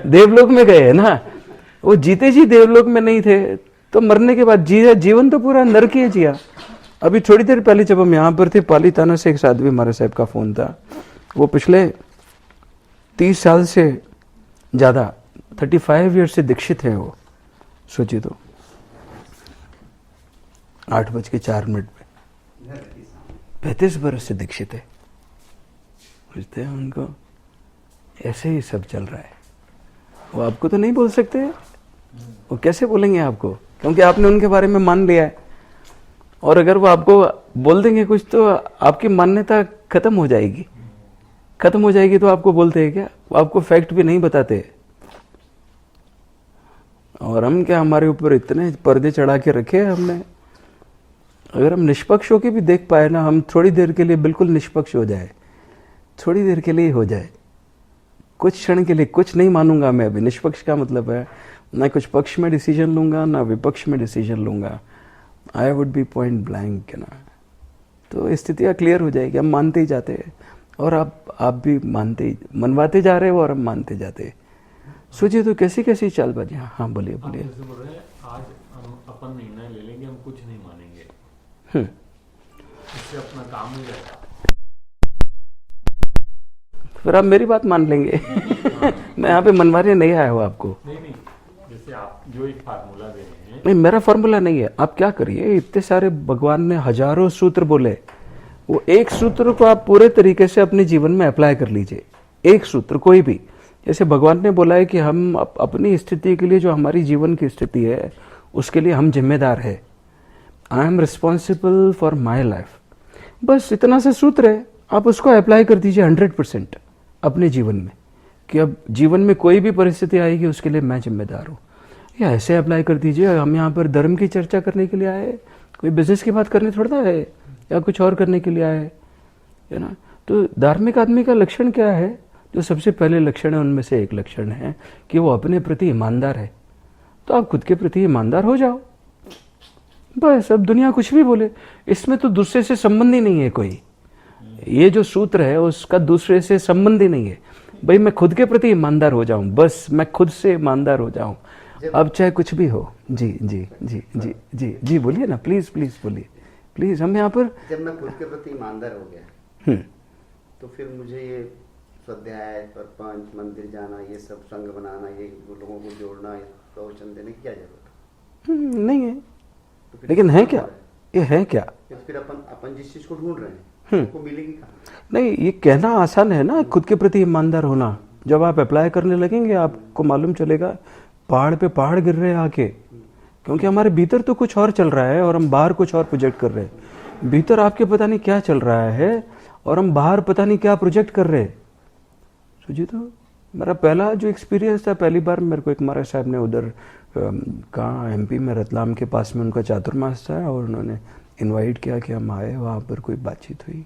देवलोक में गए है ना, वो जीते जी देवलोक में नहीं थे, तो मरने के बाद जीवन तो पूरा नरक ही जिया। अभी थोड़ी देर पहले जब हम यहाँ पर थे, पालीताना से एक साध्वी महाराज साहब का फोन था। वो पिछले 30 साल से ज्यादा 35 ईयर से दीक्षित है वो, सोचिए तो। 8:04 पे 35 बरस से दीक्षित है, बुझते हैं उनको। ऐसे ही सब चल रहा है। वो आपको तो नहीं बोल सकते, वो कैसे बोलेंगे आपको? क्योंकि आपने उनके बारे में मान लिया है। और अगर वो आपको बोल देंगे कुछ तो आपकी मान्यता खत्म हो जाएगी। खत्म हो जाएगी तो आपको बोलते हैं क्या? वो आपको फैक्ट भी नहीं बताते। और हम क्या, हमारे ऊपर इतने पर्दे चढ़ा के रखे हैं हमने। अगर हम निष्पक्ष होकर भी देख पाए ना, हम थोड़ी देर के लिए बिल्कुल निष्पक्ष हो जाए, थोड़ी देर के लिए हो जाए, कुछ क्षण के लिए कुछ नहीं मानूंगा मैं अभी। निष्पक्ष का मतलब है ना कुछ पक्ष में डिसीजन लूंगा ना विपक्ष में डिसीजन लूंगा। I would be point blank ना। तो स्थितियाँ क्लियर हो जाएगी, हम मानते ही जाते हैं। और आप भी मानते ही, मनवाते जा रहे हो और हम मानते जाते हैं। सोचिए तो कैसी कैसी चालबाजी। हाँ बोलिए बोलिए। जैसे बोल रहे हैं, आज हम अपन निर्णय ले लेंगे, हम कुछ नहीं मानेंगे, इससे अपना काम हो जाएगा। फिर आप मेरी बात मान लेंगे। मैं यहाँ पे मनवाने नहीं आया हूँ आपको। नहीं, जैसे आप जो एक फार्मूला दे रहे हैं, नहीं, मेरा फॉर्मूला नहीं है। आप क्या करिए, इतने सारे भगवान ने हजारों सूत्र बोले, वो एक सूत्र को आप पूरे तरीके से अपने जीवन में अप्लाई कर लीजिए। एक सूत्र कोई भी, जैसे भगवान ने बोला है कि हम अपनी स्थिति के लिए, जो हमारी जीवन की स्थिति है उसके लिए हम जिम्मेदार है। I am responsible for my life. बस इतना सा सूत्र है, आप उसको अप्लाई कर दीजिए 100% अपने जीवन में, कि अब जीवन में कोई भी परिस्थिति आएगी उसके लिए मैं जिम्मेदार हूँ। या ऐसे अप्लाई कर दीजिए। हम यहाँ पर धर्म की चर्चा करने के लिए आए, कोई बिजनेस की बात करने थोड़ा है, या कुछ और करने के लिए आए, है ना। तो धार्मिक आदमी का लक्षण क्या है? जो सबसे पहले लक्षण है उनमें से एक लक्षण है कि वो अपने प्रति ईमानदार है। तो आप खुद के प्रति ईमानदार हो जाओ, बस। अब दुनिया कुछ भी बोले, इसमें तो दूसरे से संबंध ही नहीं है कोई। ये जो सूत्र है उसका दूसरे से संबंध ही नहीं है। भाई मैं खुद के प्रति ईमानदार हो जाऊं, बस मैं खुद से ईमानदार हो जाऊं, अब चाहे कुछ भी हो। जी जी जी जी जी जी बोलिए ना, प्लीज प्लीज बोलिए, प्लीज। हम यहाँ पर जब मैं खुद के प्रति ईमानदार हो गया तो फिर मुझे ये स्वाध्याय, सरपंच, मंदिर जाना, ये सब संघ बनाना, ये लोगों को जोड़ना, प्रवचन देने की क्या जरूरत है? नहीं है। तो फिर लेकिन है क्या? ये है क्या? फिर अपन जिस चीज को ढूंढ रहे हैं वो मिलेगी कहाँ? नहीं, ये कहना आसान है ना, खुद के प्रति ईमानदार होना। जब आप अप्लाई करने लगेंगे आपको मालूम चलेगा पहाड़ पे पहाड़ गिर रहे हैं आके, क्योंकि हमारे भीतर तो कुछ और चल रहा है और हम बाहर कुछ और प्रोजेक्ट कर रहे हैं। भीतर आपके पता नहीं क्या चल रहा है और हम बाहर पता नहीं क्या प्रोजेक्ट कर रहे हैं। सोचिए तो, मेरा पहला जो एक्सपीरियंस था, पहली बार मेरे को एक महाराज साहब ने उधर कहाँ MP में रतलाम के पास में उनका चातुर्मास था और उन्होंने इनवाइट किया कि हम आए। वहाँ पर कोई बातचीत हुई।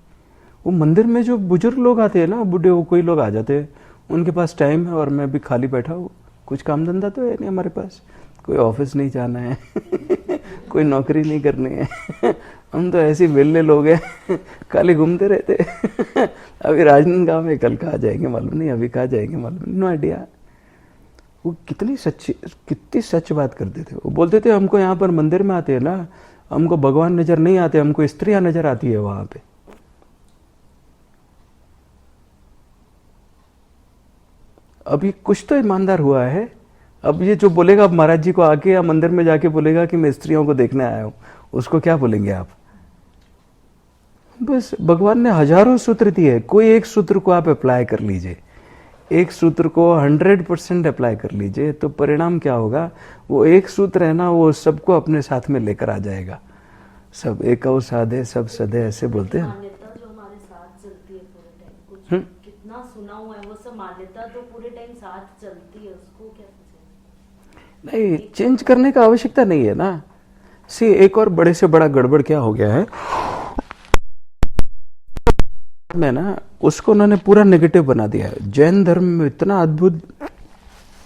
वो मंदिर में जो बुजुर्ग लोग आते हैं ना, बूढ़े, वो कोई लोग आ जाते हैं, उनके पास टाइम है और मैं भी खाली बैठा हूँ। कुछ काम धंधा तो है नहीं हमारे पास, कोई ऑफिस नहीं जाना है कोई नौकरी नहीं करनी है हम तो ऐसे वेल्ले लोग हैं खाली घूमते रहते अभी राजनांदगांव में, कल कहाँ जाएंगे मालूम नहीं, अभी कहाँ जाएंगे मालूम नहीं, नो आइडिया। वो कितनी सच बात करते थे। वो बोलते थे हमको यहाँ पर मंदिर में आते हैं ना, हमको भगवान नजर नहीं आते, हमको स्त्रियां नजर आती है वहां पे। अभी कुछ तो ईमानदार हुआ है। अब ये जो बोलेगा अब महाराज जी को आके या मंदिर में जाके बोलेगा कि मैं स्त्रियों को देखने आया हूं, उसको क्या बोलेंगे आप? बस भगवान ने हजारों सूत्र दिए, कोई एक सूत्र को आप अप्लाई कर लीजिए, एक सूत्र को 100% अप्लाई कर लीजिए, तो परिणाम क्या होगा? वो एक सूत्र है ना, वो सबको अपने साथ में लेकर आ जाएगा। सब एक और साधे सब सदे, ऐसे बोलते हैं। मान्यता जो हमारे साथ चलती है पूरे टाइम, कुछ कितना सुना हुआ है वो सब मान्यता तो पूरे टाइम साथ चलती है, उसको क्या नहीं, चेंज करने का आवश्यकता नहीं है ना। सी, एक और बड़े से बड़ा गड़बड़ क्या हो गया है में ना, उसको उन्होंने पूरा नेगेटिव बना दिया है। जैन धर्म में इतना अद्भुत,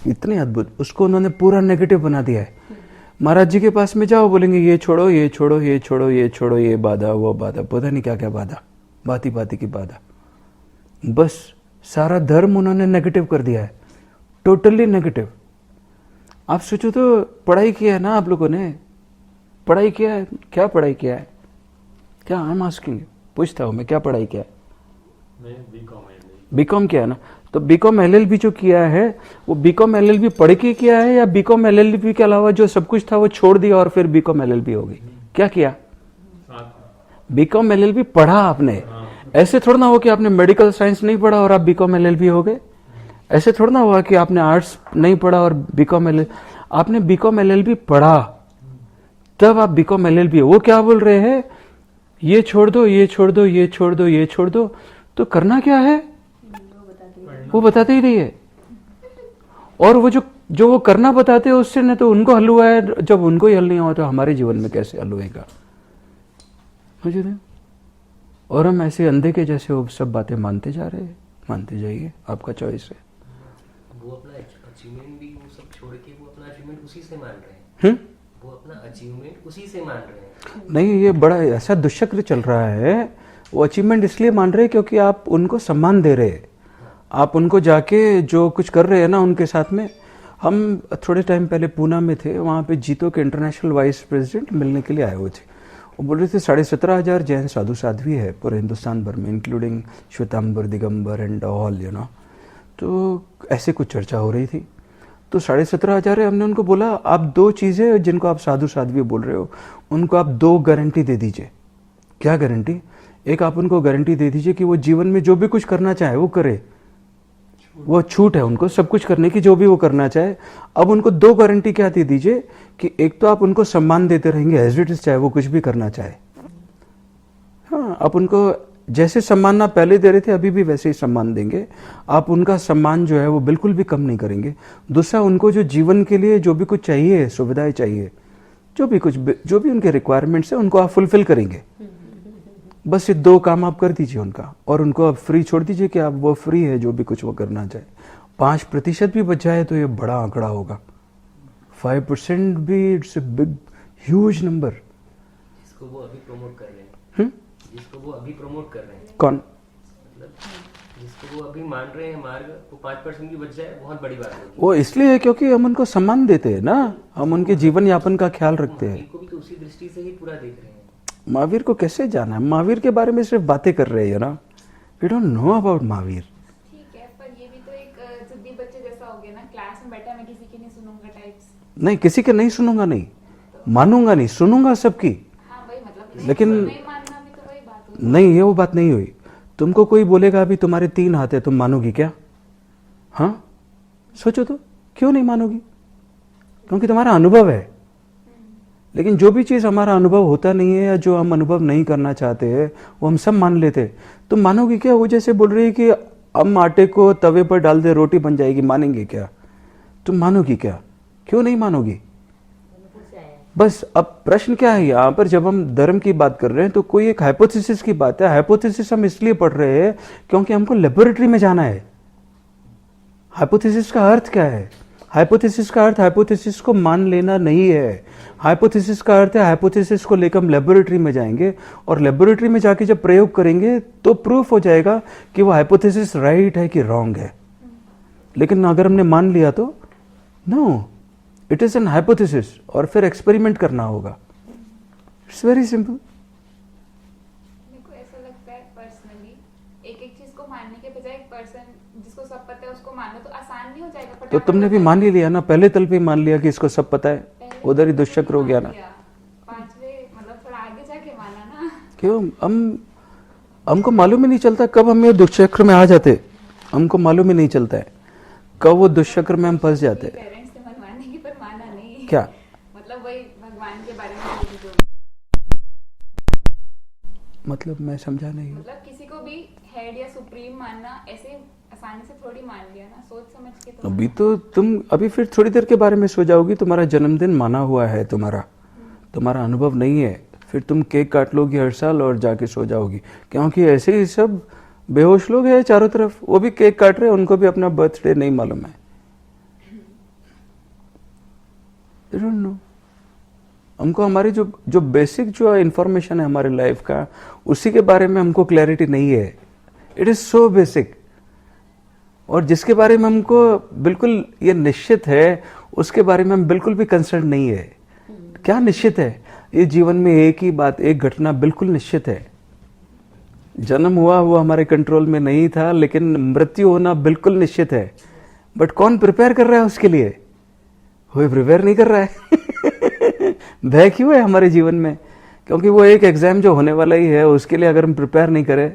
इतने अद्भुत, उसको उन्होंने पूरा नेगेटिव बना दिया है। महाराज जी के पास में जाओ, बोलेंगे ये छोड़ो, ये छोड़ो, ये छोड़ो, ये छोड़ो, ये बाधा, वो बाधा, पता नहीं क्या क्या बाधा, बाती बाती की बाधा। बस सारा धर्म उन्होंने नेगेटिव कर दिया है, टोटली नेगेटिव। आप सोचो तो, पढ़ाई किया है ना आप लोगों ने, पढ़ाई किया है, क्या पढ़ाई किया है? क्या आई एम आस्किंग, पूछता हूँ मैं, क्या पढ़ाई किया है? बीकॉम किया है ना, तो बीकॉम LLB जो किया है, वो बीकॉम LLB पढ़ के किया है या बीकॉम LLB के अलावा जो सब कुछ था वो छोड़ दिया और फिर बीकॉम LLB हो गई? क्या किया? बीकॉम LLB पढ़ा आपने। ऐसे थोड़ा ना हो कि आपने मेडिकल साइंस नहीं पढ़ा और आप बीकॉम LLB हो गए। ऐसे थोड़ा ना हुआ कि आपने आर्ट्स नहीं पढ़ा और बीकॉम LLB, आपने बीकॉम LLB पढ़ा तब आप बीकॉम LLB। वो क्या बोल रहे हैं? ये छोड़ दो, ये छोड़ दो, ये छोड़ दो, ये छोड़ दो, तो करना क्या है वो बताते ही नहीं है। और वो जो वो करना बताते हैं उससे न तो उनको हल हुआ है, जब उनको ही हल नहीं हुआ तो हमारे जीवन में कैसे हल होएगा? मुझे नहीं। और हम ऐसे अंधे के जैसे वो सब बातें मानते जा रहे हैं। मानते जाइए, आपका चॉइस है। वो अपना अचीवमेंट भी वो सब छोड़ के वो अपना अचीवमेंट उसी से मान रहे हैं। वो अपना अचीवमेंट उसी से मान रहे हैं। नहीं, ये बड़ा ऐसा दुष्चक्र चल रहा है। वो अचीवमेंट इसलिए मान रहे हैं क्योंकि आप उनको सम्मान दे रहे हैं, आप उनको जाके जो कुछ कर रहे हैं ना उनके साथ में। हम थोड़े टाइम पहले पूना में थे, वहाँ पे जीतो के इंटरनेशनल वाइस प्रेसिडेंट मिलने के लिए आए हुए थे। वो बोल रहे थे 17,500 जैन साधु साध्वी है पूरे हिंदुस्तान भर में, including Shvetambar, Digambar and all you know. तो ऐसे कुछ चर्चा हो रही थी। तो 17,500 है। हमने उनको बोला आप 2 चीज़ें जिनको आप साधु साध्वी बोल रहे हो उनको आप 2 गारंटी दे दीजिए। क्या गारंटी? एक आप उनको गारंटी दे दीजिए कि वो जीवन में जो भी कुछ करना चाहे वो करे, वो छूट है उनको सब कुछ करने की, जो भी वो करना चाहे। अब उनको 2 गारंटी क्या दे दीजिए कि एक तो आप उनको सम्मान देते रहेंगे एज इट इज, चाहे वो कुछ भी करना चाहे। हाँ, आप उनको जैसे सम्मान आप पहले दे रहे थे अभी भी वैसे ही सम्मान देंगे। आप उनका सम्मान जो है वो बिल्कुल भी कम नहीं करेंगे। दूसरा, उनको जो जीवन के लिए जो भी कुछ चाहिए, सुविधाएं चाहिए, जो भी उनके रिक्वायरमेंट्स है उनको आप फुलफिल करेंगे। बस ये 2 काम आप कर दीजिए उनका, और उनको आप फ्री छोड़ दीजिए कि आप वो फ्री है जो भी कुछ वो करना चाहे। 5% भी बच जाए तो ये बड़ा आंकड़ा होगा। 5% भी it's a big huge number. जिसको वो अभी प्रमोट कर रहे हैं। जिसको वो अभी प्रमोट कर रहे हैं। कौन? मतलब जिसको वो अभी मान रहे हैं मार्ग, वो 5% भी बच जाए बहुत बड़ी बात होगी। वो इसलिए है क्योंकि हम उनको सम्मान देते हैं ना, हम उनके जीवन यापन का ख्याल रखते हैं। इनको भी तो उसी दृष्टि से ही पूरा देख रहे हैं। महावीर को कैसे जाना है? महावीर के बारे में सिर्फ बातें कर रहे हैं ना, we don't know about Mahavir. ठीक है, पर ये भी तो एक जिद्दी बच्चे जैसा हो गया ना, क्लास में बैठा मैं किसी की नहीं सुनूंगा टाइप्स। नहीं, किसी के नहीं सुनूंगा, नहीं मानूंगा, नहीं सुनूंगा सबकी। हाँ वही मतलब, लेकिन नहीं मानना भी तो वही बात हुई। नहीं, ये वो बात नहीं हुई। तुमको कोई बोलेगा अभी तुम्हारे 3 हाथ है, तुम मानोगी क्या? हाँ, सोचो तो, क्यों नहीं मानोगी? क्योंकि तुम्हारा अनुभव है। लेकिन जो भी चीज़ हमारा अनुभव होता नहीं है या जो हम अनुभव नहीं करना चाहते हैं वो हम सब मान लेते हैं। तुम मानोगी क्या? वो जैसे बोल रही है कि हम आटे को तवे पर डाल दे रोटी बन जाएगी, मानेंगे क्या? तुम मानोगी क्या? क्यों नहीं मानोगी? बस अब प्रश्न क्या है यहाँ पर, जब हम धर्म की बात कर रहे हैं तो कोई एक हाइपोथेसिस की बात है। हाइपोथेसिस हम इसलिए पढ़ रहे हैं क्योंकि हमको लेबोरेटरी में जाना है। हाइपोथेसिस का अर्थ क्या है? हाइपोथेसिस का अर्थ हाइपोथेसिस को मान लेना नहीं है। हाइपोथेसिस का अर्थ है हाइपोथेसिस को लेकर हम लेबोरेटरी में जाएंगे और लेबोरेटरी में जाके जब प्रयोग करेंगे तो प्रूफ हो जाएगा कि वो हाइपोथेसिस राइट है कि रॉन्ग है। लेकिन अगर हमने मान लिया तो no, it is an hypothesis, और फिर एक्सपेरिमेंट करना होगा। It's very simple. मेरे को ऐसा लगता है पर्सनली, एक एक चीज को मानने के बजाय एक पर्सन जिसको सब पता है उसको मानो तो आसान नहीं हो जाएगा। तो फटाफट तुमने हो भी जाएगा। मान ही लिया ना, पहले तल पे मान लिया कि इसको सब पता है, पहले उधर ही तो दुष्चक्र हो गया ना। मान लिया। 5वें मतलब थोड़ा आगे जाके माना ना। क्यों? हमको मालूम ही नहीं चलता कब हम ये दुष्चक्र में आ जाते। हमको मालूम ही नहीं चलता है कब वो दुष्चक्र में हम फंस जाते हैं। पेरेंट्स से मनवाने की, पर माना नहीं। क्या? मतलब वही भगवान के बारे में जो मतलब मैं समझा नहीं। मतलब किसी को भी हेड या सुप्रीम मानना ऐसे आसानी से थोड़ी मान लिया ना, सोच समझ के तो अभी तो तुम अभी फिर थोड़ी देर के बारे में सो जाओगी। तुम्हारा जन्मदिन माना हुआ है, तुम्हारा अनुभव नहीं है। फिर तुम केक काट लोगी हर साल और जाके सो जाओगी, क्योंकि ऐसे ही सब बेहोश लोग हैं चारों तरफ, वो भी केक काट रहे हैं, उनको भी अपना बर्थडे नहीं मालूम है। I don't know। हमको हमारी जो बेसिक जो इंफॉर्मेशन है हमारे लाइफ का, उसी के बारे में हमको क्लैरिटी नहीं है। It is so basic. और जिसके बारे में हमको बिल्कुल ये निश्चित है, उसके बारे में हम बिल्कुल भी कंसर्न नहीं है। क्या निश्चित है? ये जीवन में एक ही बात, एक घटना बिल्कुल निश्चित है। जन्म हुआ वो हमारे कंट्रोल में नहीं था, लेकिन मृत्यु होना बिल्कुल निश्चित है। बट कौन प्रिपेयर कर रहा है उसके लिए? कोई प्रिपेयर नहीं कर रहा है। भय क्यों है हमारे जीवन में? क्योंकि वो एक एग्जाम जो होने वाला ही है, उसके लिए अगर हम प्रिपेयर नहीं करें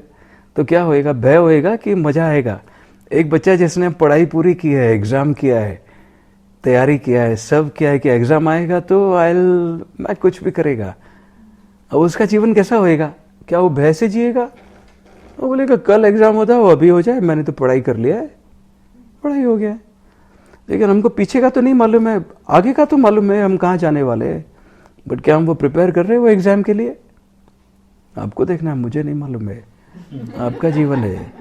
तो क्या होएगा? भय होएगा कि मजा आएगा। एक बच्चा जिसने पढ़ाई पूरी की है, एग्जाम किया है, तैयारी किया है, सब किया है कि एग्जाम आएगा तो मैं कुछ भी करेगा। अब उसका जीवन कैसा होएगा? क्या वो भय से जिएगा? वो बोलेगा कल एग्जाम होता है, वो अभी हो जाए, मैंने तो पढ़ाई कर लिया है, पढ़ाई हो गया है। लेकिन हमको पीछे का तो नहीं मालूम है, आगे का तो मालूम है हम कहाँ जाने वाले हैं, बट क्या हम वो प्रिपेयर कर रहे हैं वो एग्जाम के लिए? आपको देखना है, मुझे नहीं मालूम है। आपका जीवन है,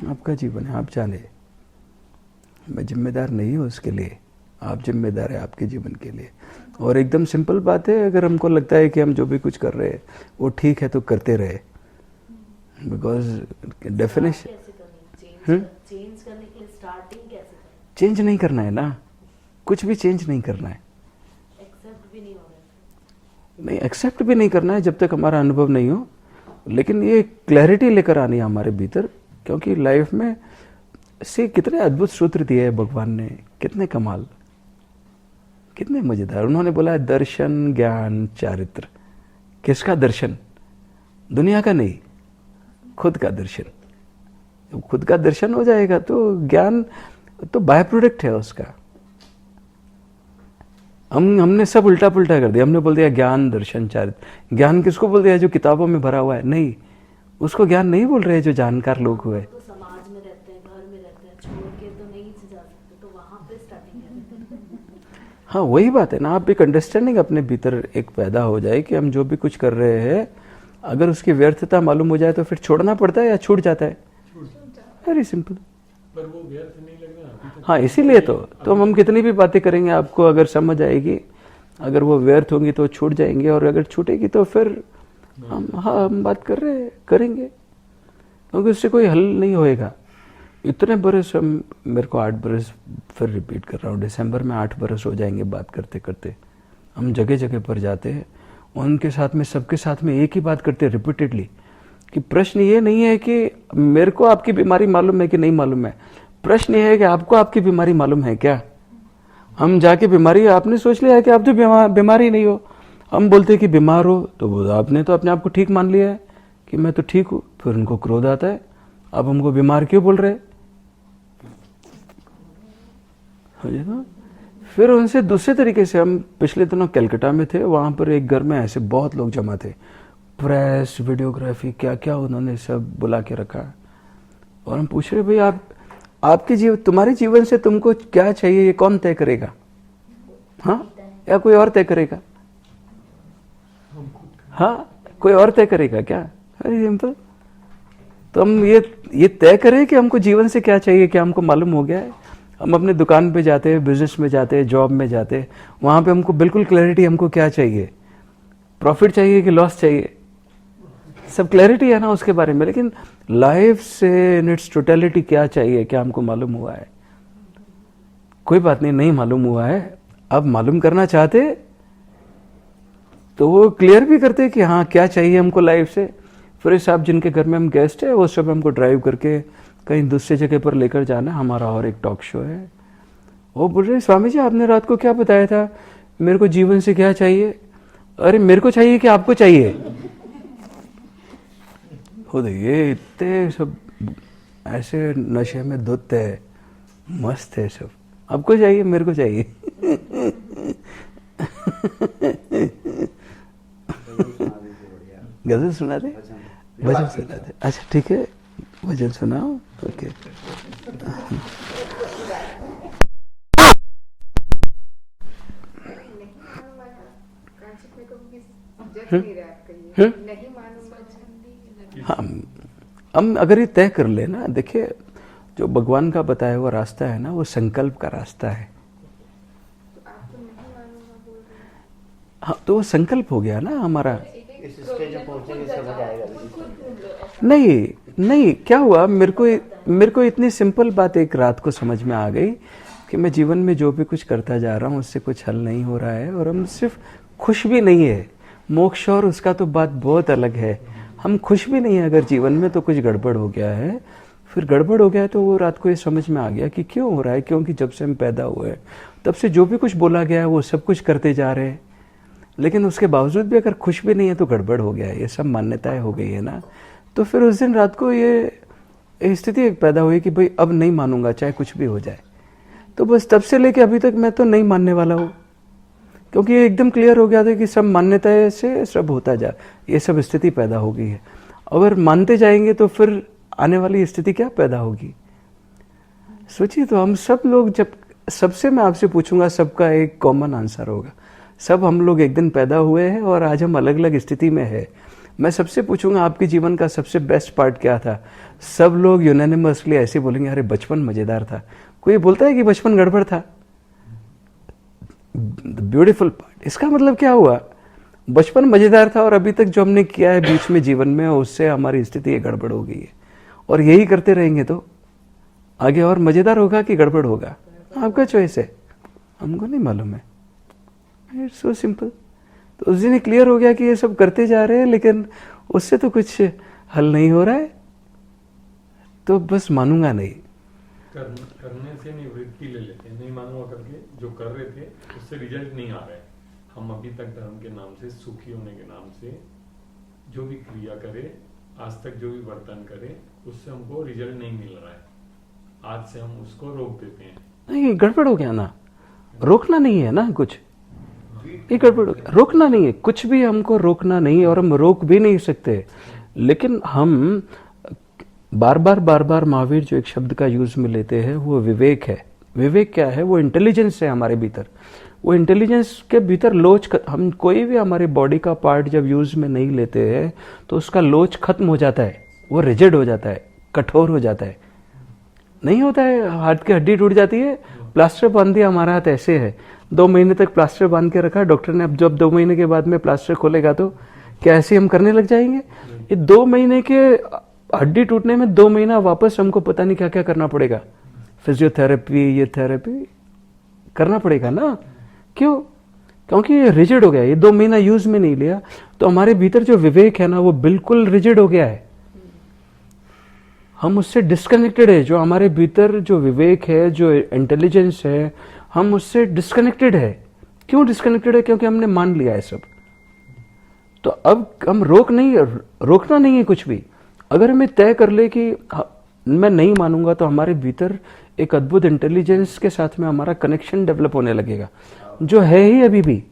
आपका जीवन है, आप जाने। मैं जिम्मेदार नहीं हूँ उसके लिए, आप जिम्मेदार है आपके जीवन के लिए। और एकदम सिंपल बात है, अगर हमको लगता है कि हम जो भी कुछ कर रहे हैं वो ठीक है तो करते रहे, बिकॉज डेफिनेशन चेंज करने के लिए स्टार्टिंग कैसे करें? चेंज नहीं करना है ना, कुछ भी चेंज नहीं करना है। एक्सेप्ट भी नहीं हो रहा है। नहीं, एक्सेप्ट भी नहीं करना है जब तक हमारा अनुभव नहीं हो, लेकिन ये क्लैरिटी लेकर आनी है हमारे भीतर, क्योंकि लाइफ में से कितने अद्भुत सूत्र दिए हैं भगवान ने, कितने कमाल, कितने मजेदार। उन्होंने बोला है दर्शन ज्ञान चारित्र। किसका दर्शन? दुनिया का नहीं, खुद का दर्शन। जब खुद का दर्शन हो जाएगा तो ज्ञान तो बाय प्रोडक्ट है उसका। हमने सब उल्टा पुल्टा कर दिया। हमने बोल दिया ज्ञान दर्शन चारित्र। ज्ञान किसको बोल दिया? जो किताबों में भरा हुआ है। नहीं, उसको ज्ञान नहीं बोल रहे जो जानकार लोग हुए। तो समाज में रहते हैं, घर में रहते हैं, छोड़ के तो नहीं जा सकते, तो वहां पे स्टार्टिंग है। हाँ, वही बात है ना। आप एक अंडरस्टैंडिंग अपने भीतर एक पैदा हो जाए कि हम जो भी कुछ कर रहे हैं, अगर उसकी व्यर्थता मालूम हो जाए तो फिर छोड़ना पड़ता है या छूट जाता है? Very simple. पर वो व्यर्थ नहीं लग रहा। हाँ, इसीलिए तो हम कितनी भी बातें करेंगे, आपको अगर समझ आएगी, अगर वो व्यर्थ होंगी तो छूट जाएंगे, और अगर छूटेगी तो फिर हम बात कर रहे हैं, करेंगे, क्योंकि उससे कोई हल नहीं होएगा। इतने बरस हम, मेरे को 8 बरस, फिर रिपीट कर रहा हूँ, दिसंबर में 8 बरस हो जाएंगे बात करते करते। हम जगह जगह पर जाते हैं, उनके साथ में, सबके साथ में एक ही बात करते हैं रिपीटेडली, कि प्रश्न ये नहीं है कि मेरे को आपकी बीमारी मालूम है कि नहीं मालूम है, प्रश्न ये है कि आपको आपकी बीमारी मालूम है क्या। हम जाके बीमारी, आपने सोच लिया है कि आप तो बीमारी नहीं हो, हम बोलते हैं कि बीमार हो, तो वो आपने तो अपने आप को ठीक मान लिया है कि मैं तो ठीक हूँ। फिर उनको क्रोध आता है, अब हमको बीमार क्यों बोल रहे? ना? फिर उनसे दूसरे तरीके से, हम पिछले दिनों कलकत्ता में थे, वहां पर एक घर में ऐसे बहुत लोग जमा थे, प्रेस, वीडियोग्राफी, क्या क्या उन्होंने सब बुला के रखा, और हम पूछ रहे भाई आपके तुम्हारे जीवन से तुमको क्या चाहिए, ये कौन तय करेगा? हाँ, या कोई और तय करेगा? हाँ, कोई और तय करेगा क्या? Very simple. तो हम ये तय करें कि हमको जीवन से क्या चाहिए, क्या हमको मालूम हो गया है? हम अपने दुकान पे जाते हैं, बिजनेस में जाते हैं, जॉब में जाते हैं, वहां पे हमको बिल्कुल क्लैरिटी, हमको क्या चाहिए, प्रॉफिट चाहिए कि लॉस चाहिए, सब क्लैरिटी है ना उसके बारे में। लेकिन लाइफ से इन इट्स टोटलिटी क्या चाहिए, क्या हमको मालूम हुआ है? कोई बात नहीं मालूम हुआ है, अब मालूम करना चाहते तो वो क्लियर भी करते कि हाँ क्या चाहिए हमको लाइफ से। फिर साहब जिनके घर में हम गेस्ट है, वो सब हमको ड्राइव करके कहीं दूसरे जगह पर लेकर जाना, हमारा और एक टॉक शो है। वो बोल रहे स्वामी जी आपने रात को क्या बताया था, मेरे को जीवन से क्या चाहिए? अरे मेरे को चाहिए कि आपको चाहिए? खुद ये इतने सब ऐसे नशे में धुत है, मस्त है सब, आपको चाहिए मेरे को चाहिए। गजल सुना दे, भजन सुना दे। अच्छा ठीक है, भजन सुनाओ। ओके, हम अगर ये तय कर ले ना, देखिए जो भगवान का बताया हुआ रास्ता है ना, वो संकल्प का रास्ता है। हाँ, तो वो संकल्प हो गया ना हमारा। इस स्टेज पे पहुंचेंगे समझ आएगा। नहीं, क्या हुआ, मेरे को इतनी सिंपल बात एक रात को समझ में आ गई कि मैं जीवन में जो भी कुछ करता जा रहा हूँ उससे कुछ हल नहीं हो रहा है, और हम सिर्फ खुश भी नहीं है। मोक्ष और उसका तो बात बहुत अलग है। हम खुश भी नहीं है अगर जीवन में, तो कुछ गड़बड़ हो गया है। फिर गड़बड़ हो गया तो वो रात को ये समझ में आ गया कि क्यों हो रहा है, क्योंकि जब से हम पैदा हुए तब से जो भी कुछ बोला गया है वो सब कुछ करते जा रहे हैं, लेकिन उसके बावजूद भी अगर खुश भी नहीं है तो गड़बड़ हो गया है। ये सब मान्यताएं हो गई है ना। तो फिर उस दिन रात को ये स्थिति एक पैदा हुई कि भाई अब नहीं मानूंगा चाहे कुछ भी हो जाए। तो बस तब से लेके अभी तक मैं तो नहीं मानने वाला हूँ, क्योंकि ये एकदम क्लियर हो गया था कि सब मान्यताएं से सब होता जा, ये सब स्थिति पैदा हो गई है। अगर मानते जाएंगे तो फिर आने वाली स्थिति क्या पैदा होगी, सोचिए। तो हम सब लोग, जब सबसे मैं आपसे पूछूंगा, सबका एक कॉमन आंसर होगा। सब हम लोग एक दिन पैदा हुए हैं और आज हम अलग अलग स्थिति में है। मैं सबसे पूछूंगा आपके जीवन का सबसे बेस्ट पार्ट क्या था, सब लोग यूनानिमसली ऐसे बोलेंगे अरे बचपन मजेदार था। कोई बोलता है कि बचपन गड़बड़ था? Beautiful part. इसका मतलब क्या हुआ, बचपन मजेदार था और अभी तक जो हमने किया है बीच में जीवन में, उससे हमारी स्थिति गड़बड़ हो गई है। और यही करते रहेंगे तो आगे और मजेदार होगा कि गड़बड़ होगा, आपका चॉइस है, हमको नहीं मालूम है। It's so simple. तो उस दिन क्लियर हो गया कि ये सब करते जा रहे हैं लेकिन उससे तो कुछ हल नहीं हो रहा है, तो बस मानूंगा नहीं। करने से निवृत्ति ले लेते हैं, नहीं मानूंगा करके जो कर रहे थे उससे रिजल्ट नहीं आ रहा है। हम अभी तक धर्म के नाम से, सुखी होने के नाम से जो भी क्रिया करे, आज तक जो भी वर्तन करे, उससे हमको रिजल्ट नहीं मिल रहा है। आज से हम उसको रोक देते हैं। नहीं, गड़बड़ हो गया ना, रोकना नहीं है ना कुछ, ये गड़बड़ हो गया। रोकना नहीं है कुछ भी, हमको रोकना नहीं है और हम रोक भी नहीं सकते। लेकिन हम बार बार महावीर जो एक शब्द का यूज में लेते हैं वो विवेक है। विवेक क्या है? वो इंटेलिजेंस है हमारे भीतर। वो इंटेलिजेंस के भीतर लोच, हम कोई भी हमारे बॉडी का पार्ट जब यूज में नहीं लेते हैं तो उसका लोच खत्म हो जाता है, वो रिजिड हो जाता है, कठोर हो जाता है। नहीं होता है, हाथ की हड्डी टूट जाती है, प्लास्टर बांध दिया, हमारा हाथ ऐसे है, 2 महीने तक प्लास्टर बांध के रखा डॉक्टर ने, अब जब 2 महीने के बाद में प्लास्टर खोलेगा तो क्या ऐसे हम करने लग जाएंगे? ये 2 महीने के हड्डी टूटने में 2 महीना वापस हमको पता नहीं क्या क्या करना पड़ेगा, फिजियोथेरेपी, ये थेरेपी करना पड़ेगा ना। क्यों? क्योंकि ये रिजिड हो गया, ये 2 महीना यूज में नहीं लिया, तो हमारे भीतर जो विवेक है ना वो बिल्कुल रिजिड हो गया है, हम उससे डिस्कनेक्टेड है। जो हमारे भीतर जो विवेक है, जो इंटेलिजेंस है, हम उससे डिस्कनेक्टेड है। क्यों डिस्कनेक्टेड है? क्योंकि हमने मान लिया है सब। तो अब हम रोकना नहीं है कुछ भी। अगर हमें तय कर ले कि मैं नहीं मानूंगा, तो हमारे भीतर एक अद्भुत इंटेलिजेंस के साथ में हमारा कनेक्शन डेवलप होने लगेगा, जो है ही अभी भी।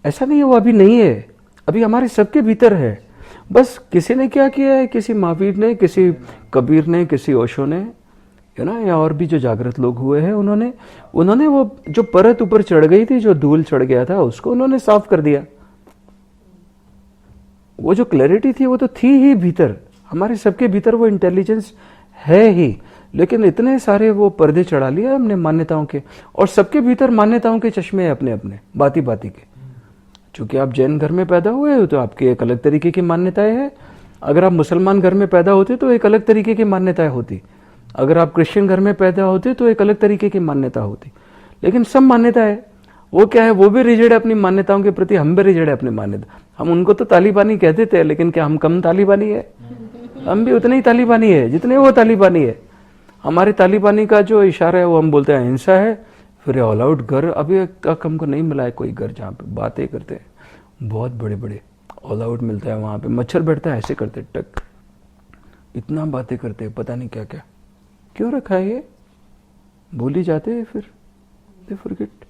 ऐसा नहीं है वो अभी नहीं है, अभी हमारे सबके भीतर है। बस किसी ने क्या किया है, किसी महावीर ने, किसी कबीर ने, किसी ओशो ने, या और भी जो जागृत लोग हुए हैं, उन्होंने वो जो परत ऊपर चढ़ गई थी, जो धूल चढ़ गया था, उसको उन्होंने साफ कर दिया। वो जो क्लैरिटी थी वो तो थी ही भीतर, हमारे सबके भीतर वो इंटेलिजेंस है ही, लेकिन इतने सारे वो पर्दे चढ़ा लिया हमने मान्यताओं के, और सबके भीतर मान्यताओं के चश्मे हैं अपने अपने, बाती बाती के। चूंकि आप जैन घर में पैदा हुए हो तो आपकी एक अलग तरीके की मान्यताएं हैं, अगर आप मुसलमान घर में पैदा होते तो एक अलग तरीके की मान्यताएं होती, अगर आप क्रिश्चियन घर में पैदा होते तो एक अलग तरीके की मान्यता होती। लेकिन सब मान्यता है, वो क्या है, वो भी रिजिड है अपनी मान्यताओं के प्रति, हम भी रिजिड है अपनी मान्यता। हम उनको तो तालिबानी कहते थे, लेकिन क्या हम कम तालिबानी है? हम भी उतने ही तालिबानी है जितने वो तालिबानी है। हमारे तालिबानी का जो इशारा है वो हम बोलते हैं हिंसा है, फिर ऑल आउट घर अभी तक हमको नहीं मिला है कोई घर जहाँ पे बातें करते हैं, बहुत बड़े बड़े ऑल आउट मिलता है, वहाँ पे मच्छर बैठता है ऐसे करते टक, इतना बातें करते हैं, पता नहीं क्या क्या क्यों रखा है ये, भूल ही जाते हैं फिर दे फॉरगेट।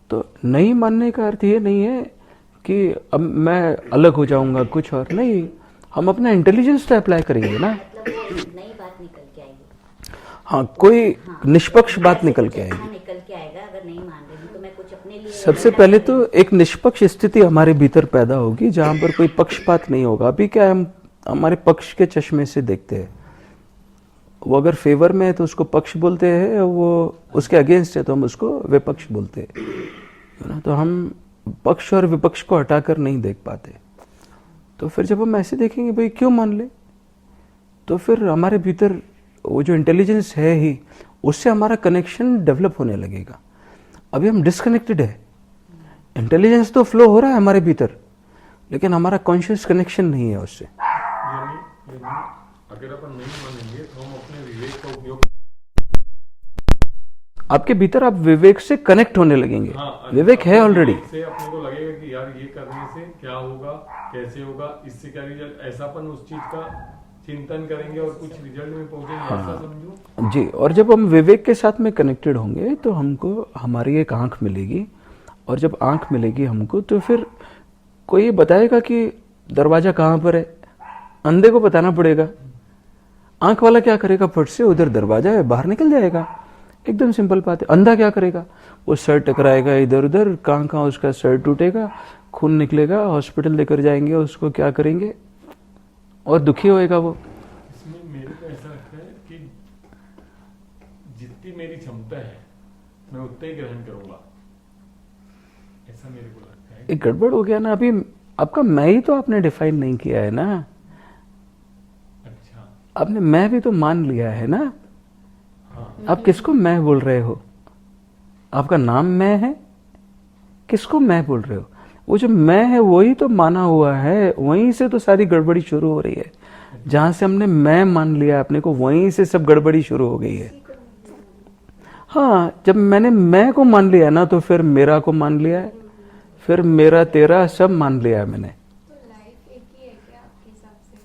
तो नहीं मानने का अर्थ ये नहीं है कि अब मैं अलग हो जाऊंगा कुछ और नहीं, हम अपना इंटेलिजेंस तो अप्लाई करेंगे ना। मतलब नई बात निकल के आएगी। हाँ, कोई निष्पक्ष बात निकल के आएगी। हाँ, निकल के आएगा। अगर नहीं मान रही हूँ तो मैं कुछ अपने लिए, सबसे पहले तो एक निष्पक्ष स्थिति हमारे भीतर पैदा होगी जहां पर कोई पक्षपात नहीं होगा। अभी क्या है, हम हमारे पक्ष के चश्मे से देखते हैं, वो अगर फेवर में है तो उसको पक्ष बोलते हैं, वो उसके अगेंस्ट है तो हम उसको विपक्ष बोलते हैं। तो हम पक्ष और विपक्ष को हटाकर नहीं देख पाते। तो फिर जब हम ऐसे देखेंगे भाई क्यों मान ले, तो फिर हमारे भीतर वो जो इंटेलिजेंस है ही, उससे हमारा कनेक्शन डेवलप होने लगेगा। अभी हम डिस्कनेक्टेड है, इंटेलिजेंस तो फ्लो हो रहा है हमारे भीतर, लेकिन हमारा कॉन्शियस कनेक्शन नहीं है उससे। यानी अगर अपन नहीं मानेंगे तो हम अपने विवेक का उपयोग, आपके भीतर आप विवेक से कनेक्ट होने लगेंगे। हाँ, विवेक है ऑलरेडी। से अपने को लगेगा कि यार ये करने से क्या होगा, कैसे होगा, इससे क्या रिजल्ट, ऐसा अपन उस चीज का चिंतन करेंगे और कुछ रिजल्ट में पहुंचेंगे, ऐसा समझो जी। और जब हम विवेक के साथ में कनेक्टेड होंगे तो हमको हमारी एक आंख मिलेगी, और जब आंख मिलेगी हमको तो फिर कोई बताएगा कि दरवाजा कहाँ पर है, अंधे को बताना पड़ेगा। आंख वाला क्या करेगा, फट से उधर दरवाजा है बाहर निकल जाएगा, एकदम सिंपल बात है। अंधा क्या करेगा, वो सर टकराएगा इधर उधर, कहाँ कहाँ उसका सर टूटेगा, खून निकलेगा, हॉस्पिटल लेकर जाएंगे उसको, क्या करेंगे, और दुखी होएगा वो। इसमें मेरे को ऐसा लगता है कि जितनी मेरी क्षमता है मैं उतना ही ग्रहण करूंगा, ऐसा मेरे को लगता है। एक गड़बड़ हो गया ना, अभी आपका मैं ही तो आपने डिफाइन नहीं किया है ना। अच्छा, आपने मैं भी तो मान लिया है ना। हाँ, आप किसको मैं बोल रहे हो? आपका नाम मैं है, किसको मैं बोल रहे हो? वो जो मैं है वही तो माना हुआ है, वहीं से तो सारी गड़बड़ी शुरू हो रही है। जहां से हमने मैं मान लिया अपने को, वहीं से सब गड़बड़ी शुरू हो गई है। हाँ, जब मैंने मैं को मान लिया ना, तो फिर मेरा को मान लिया है, फिर मेरा तेरा सब मान लिया है मैंने। तो लाइफ एक ही है क्या आपके हिसाब से?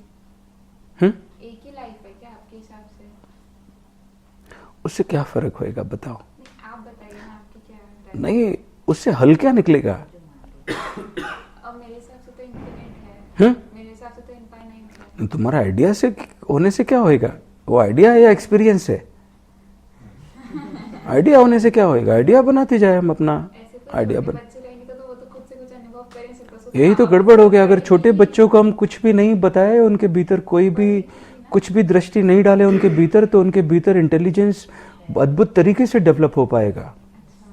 हम्म, एक ही लाइफ है क्या आपके हिसाब से? उससे क्या फर्क होएगा बताओ? नहीं, आप बताइए ना आपकी क्या राय है? नहीं, उससे हल क्या निकलेगा? अब मेरे हिसाब से तो इन्फिनिट है। मेरे हिसाब से तो इनफाइनाइट है। तुम्हारा आइडिया से होने से क्या होएगा? वो आइडिया है या एक्सपीरियंस है? आइडिया होने से क्या होएगा? आइडिया बनाते जाए हम अपना ऐसे तो आइडिया छोटे बन। बच्चे रहेंगे तो वो तो खुद से कुछ अनुभव करें सकते। यही तो गड़बड़ हो गया। अगर छोटे बच्चों को हम कुछ भी नहीं बताए, उनके भीतर कोई भी कुछ भी दृष्टि नहीं डाले उनके भीतर, तो उनके भीतर इंटेलिजेंस अद्भुत तरीके से डेवलप हो पाएगा,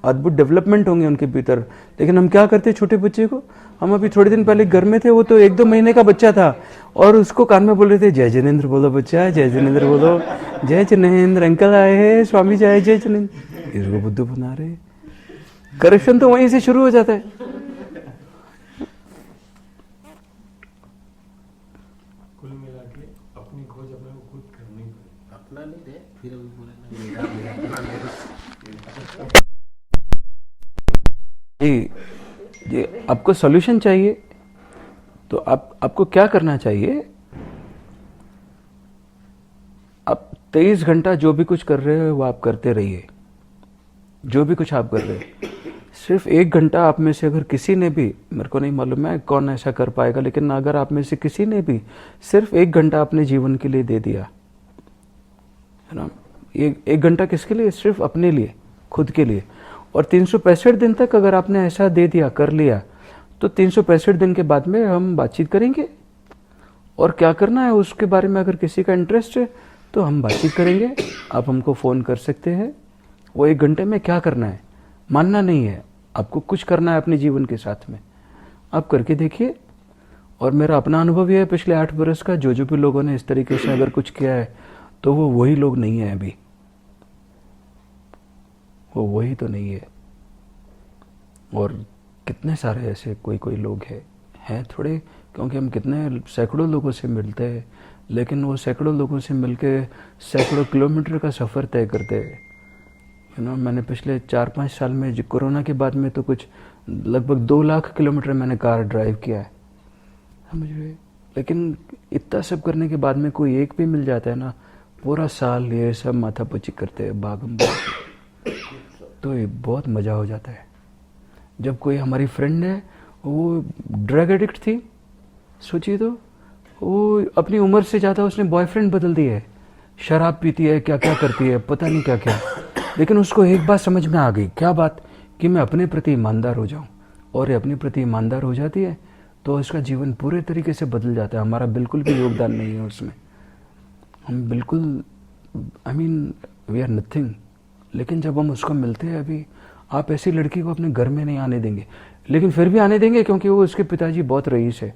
अद्भुत डेवलपमेंट होंगे उनके भीतर। लेकिन हम क्या करते छोटे बच्चे को? हम अभी थोड़े दिन पहले घर में थे, वो तो 1-2 महीने का बच्चा था, और उसको कान में बोल रहे थे, जय जिनेंद्र बोलो बच्चा, जय जिनेंद्र बोलो, जय जिनेंद्र अंकल आए हैं, स्वामी जी आए, जय जिनेंद्र। इसको बुद्धू बना रहे। करप्शन तो वहीं से शुरू हो जाता है। कुल मिला के अपनी खोज अपने को खुद करनी पड़ेगी। अपना नहीं दे, फिर अभी बोले ना मेरा मेरा जी, आपको सॉल्यूशन चाहिए तो आपको क्या करना चाहिए? आप 23 घंटा जो भी कुछ कर रहे हो वो आप करते रहिए। जो भी कुछ आप कर रहे हो, सिर्फ 1 घंटा आप में से अगर किसी ने भी, मेरे को नहीं मालूम है कौन ऐसा कर पाएगा, लेकिन अगर आप में से किसी ने भी सिर्फ 1 घंटा अपने जीवन के लिए दे दिया है ना, 1 घंटा किसके लिए? सिर्फ अपने लिए, खुद के लिए। और 365 दिन तक अगर आपने ऐसा दे दिया, कर लिया, तो 365 दिन के बाद में हम बातचीत करेंगे, और क्या करना है उसके बारे में अगर किसी का इंटरेस्ट है तो हम बातचीत करेंगे। आप हमको फ़ोन कर सकते हैं। वो 1 घंटे में क्या करना है, मानना नहीं है, आपको कुछ करना है अपने जीवन के साथ में, आप करके देखिए। और मेरा अपना अनुभव यह है पिछले 8 बरस का, जो भी लोगों ने इस तरीके से अगर कुछ किया है तो वो वही लोग नहीं है अभी, वो वही तो नहीं है। और कितने सारे ऐसे कोई लोग हैं थोड़े, क्योंकि हम कितने सैकड़ों लोगों से मिलते हैं, लेकिन वो सैकड़ों लोगों से मिलके सैकड़ों किलोमीटर का सफ़र तय करते हैं। मैंने पिछले 4-5 साल में, कोरोना के बाद में, तो कुछ लगभग 2 लाख किलोमीटर मैंने कार ड्राइव किया है, समझ रहे। लेकिन इतना सब करने के बाद में कोई एक भी मिल जाता है ना, पूरा साल ये सब माथापच्ची करते हैं, भागम भाग, तो ये बहुत मज़ा हो जाता है। जब कोई हमारी फ्रेंड है, वो ड्रग एडिक्ट थी, सोचिए तो, वो अपनी उम्र से ज़्यादा उसने बॉयफ्रेंड बदल दिए है, शराब पीती है, क्या क्या करती है, पता नहीं क्या क्या। लेकिन उसको एक बात समझ में आ गई, क्या बात, कि मैं अपने प्रति ईमानदार हो जाऊं। और ये अपने प्रति ईमानदार हो जाती है तो उसका जीवन पूरे तरीके से बदल जाता है। हमारा बिल्कुल भी योगदान नहीं है उसमें, हम बिल्कुल, वी आर नथिंग। लेकिन जब हम उसको मिलते हैं, अभी आप ऐसी लड़की को अपने घर में नहीं आने देंगे, लेकिन फिर भी आने देंगे क्योंकि वो उसके पिताजी बहुत रईस है।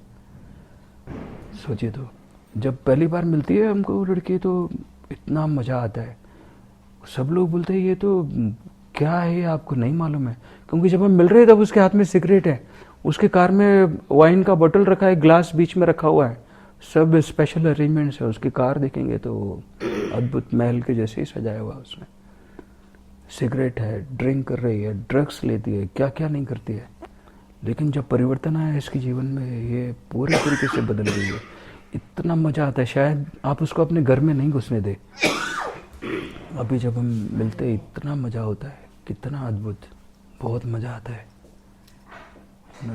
सोचिए तो, जब पहली बार मिलती है हमको वो लड़की, तो इतना मज़ा आता है। सब लोग बोलते हैं ये तो क्या है, आपको नहीं मालूम है, क्योंकि जब हम मिल रहे हैं तब उसके हाथ में सिगरेट है, उसके कार में वाइन का बोतल रखा है, ग्लास बीच में रखा हुआ है, सब स्पेशल अरेंजमेंट्स है। उसकी कार देखेंगे तो अद्भुत महल के जैसे ही सजाया हुआ उसमें। सिगरेट है, ड्रिंक कर रही है, ड्रग्स लेती है, क्या क्या नहीं करती है। लेकिन जब परिवर्तन आया इसके जीवन में, ये पूरे तरीके से बदल गई है। इतना मज़ा आता है, शायद आप उसको अपने घर में नहीं घुसने दे। अभी जब हम मिलते हैं इतना मज़ा होता है, कितना अद्भुत, बहुत मज़ा आता है।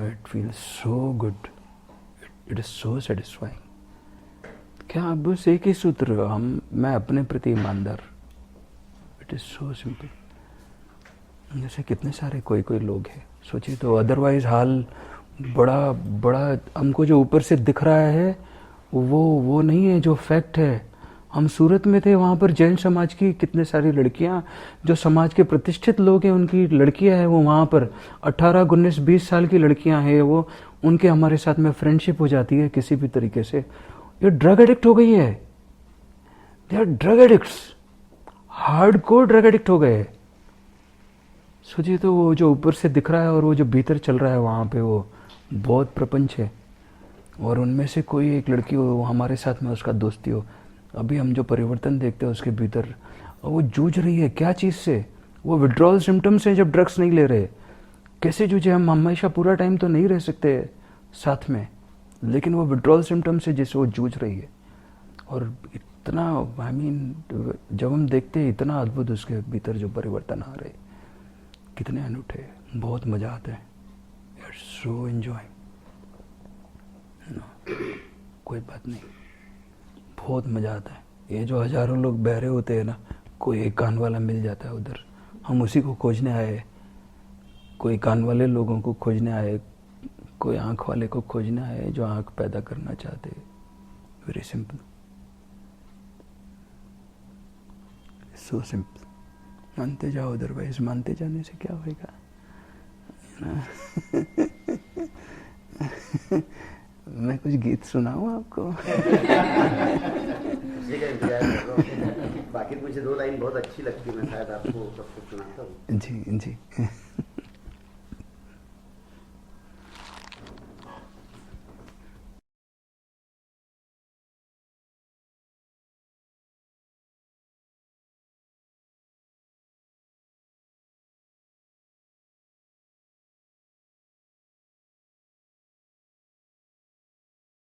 It feels so good, it is so satisfying. क्या अब बस एक ही सूत्र, मैं अपने प्रति ईमानदार, इट इज़ सो सिंपल। जैसे कितने सारे कोई लोग हैं, सोचिए तो, अदरवाइज हाल बड़ा हमको जो ऊपर से दिख रहा है वो नहीं है जो फैक्ट है। हम सूरत में थे, वहाँ पर जैन समाज की कितने सारी लड़कियाँ, जो समाज के प्रतिष्ठित लोग हैं उनकी लड़कियाँ हैं, वो वहाँ पर 18, 19, 20 साल की लड़कियाँ हैं, वो उनके हमारे साथ में फ्रेंडशिप हो जाती है किसी भी तरीके से। ये ड्रग एडिक्ट हो गई है, they are drug addicts, hardcore drug addict हो गए। सोचिए तो, वो जो ऊपर से दिख रहा है और वो जो भीतर चल रहा है वहाँ पे, वो बहुत प्रपंच है, और उनमें से कोई एक लड़की हो, वो हमारे साथ में उसका दोस्ती हो, अभी हम जो परिवर्तन देखते हैं उसके भीतर, और वो जूझ रही है क्या चीज़ से, वो विड्रॉल सिम्टम्स हैं जब ड्रग्स नहीं ले रहे। कैसे जूझे, हम हमेशा पूरा टाइम तो नहीं रह सकते साथ में, लेकिन वो विड्रॉल सिम्टम्स है जिससे वो जूझ रही है। और इतना आई मीन जब हम देखते हैं इतना अद्भुत उसके भीतर जो परिवर्तन आ रहे, कितने अनूठे, बहुत मज़ा आता है। इट्स सो एंजॉय, कोई बात नहीं, बहुत मज़ा आता है। ये जो हज़ारों लोग बहरे होते हैं ना, कोई एक कान वाला मिल जाता है उधर, हम उसी को खोजने आए। कोई कान वाले लोगों को खोजने आए, कोई आँख वाले को खोजने आए जो आँख पैदा करना चाहते। Very simple, so simple. मानते जाओ, अदरवाइज मानते जाने से क्या होएगा ना? मैं कुछ गीत सुनाऊं आपको? उसी का इंतजार कर रहा हूँ। बाकी मुझे 2 लाइन बहुत अच्छी लगती है, मैं शायद आपको सब कुछ सुनाता हूँ। जी जी।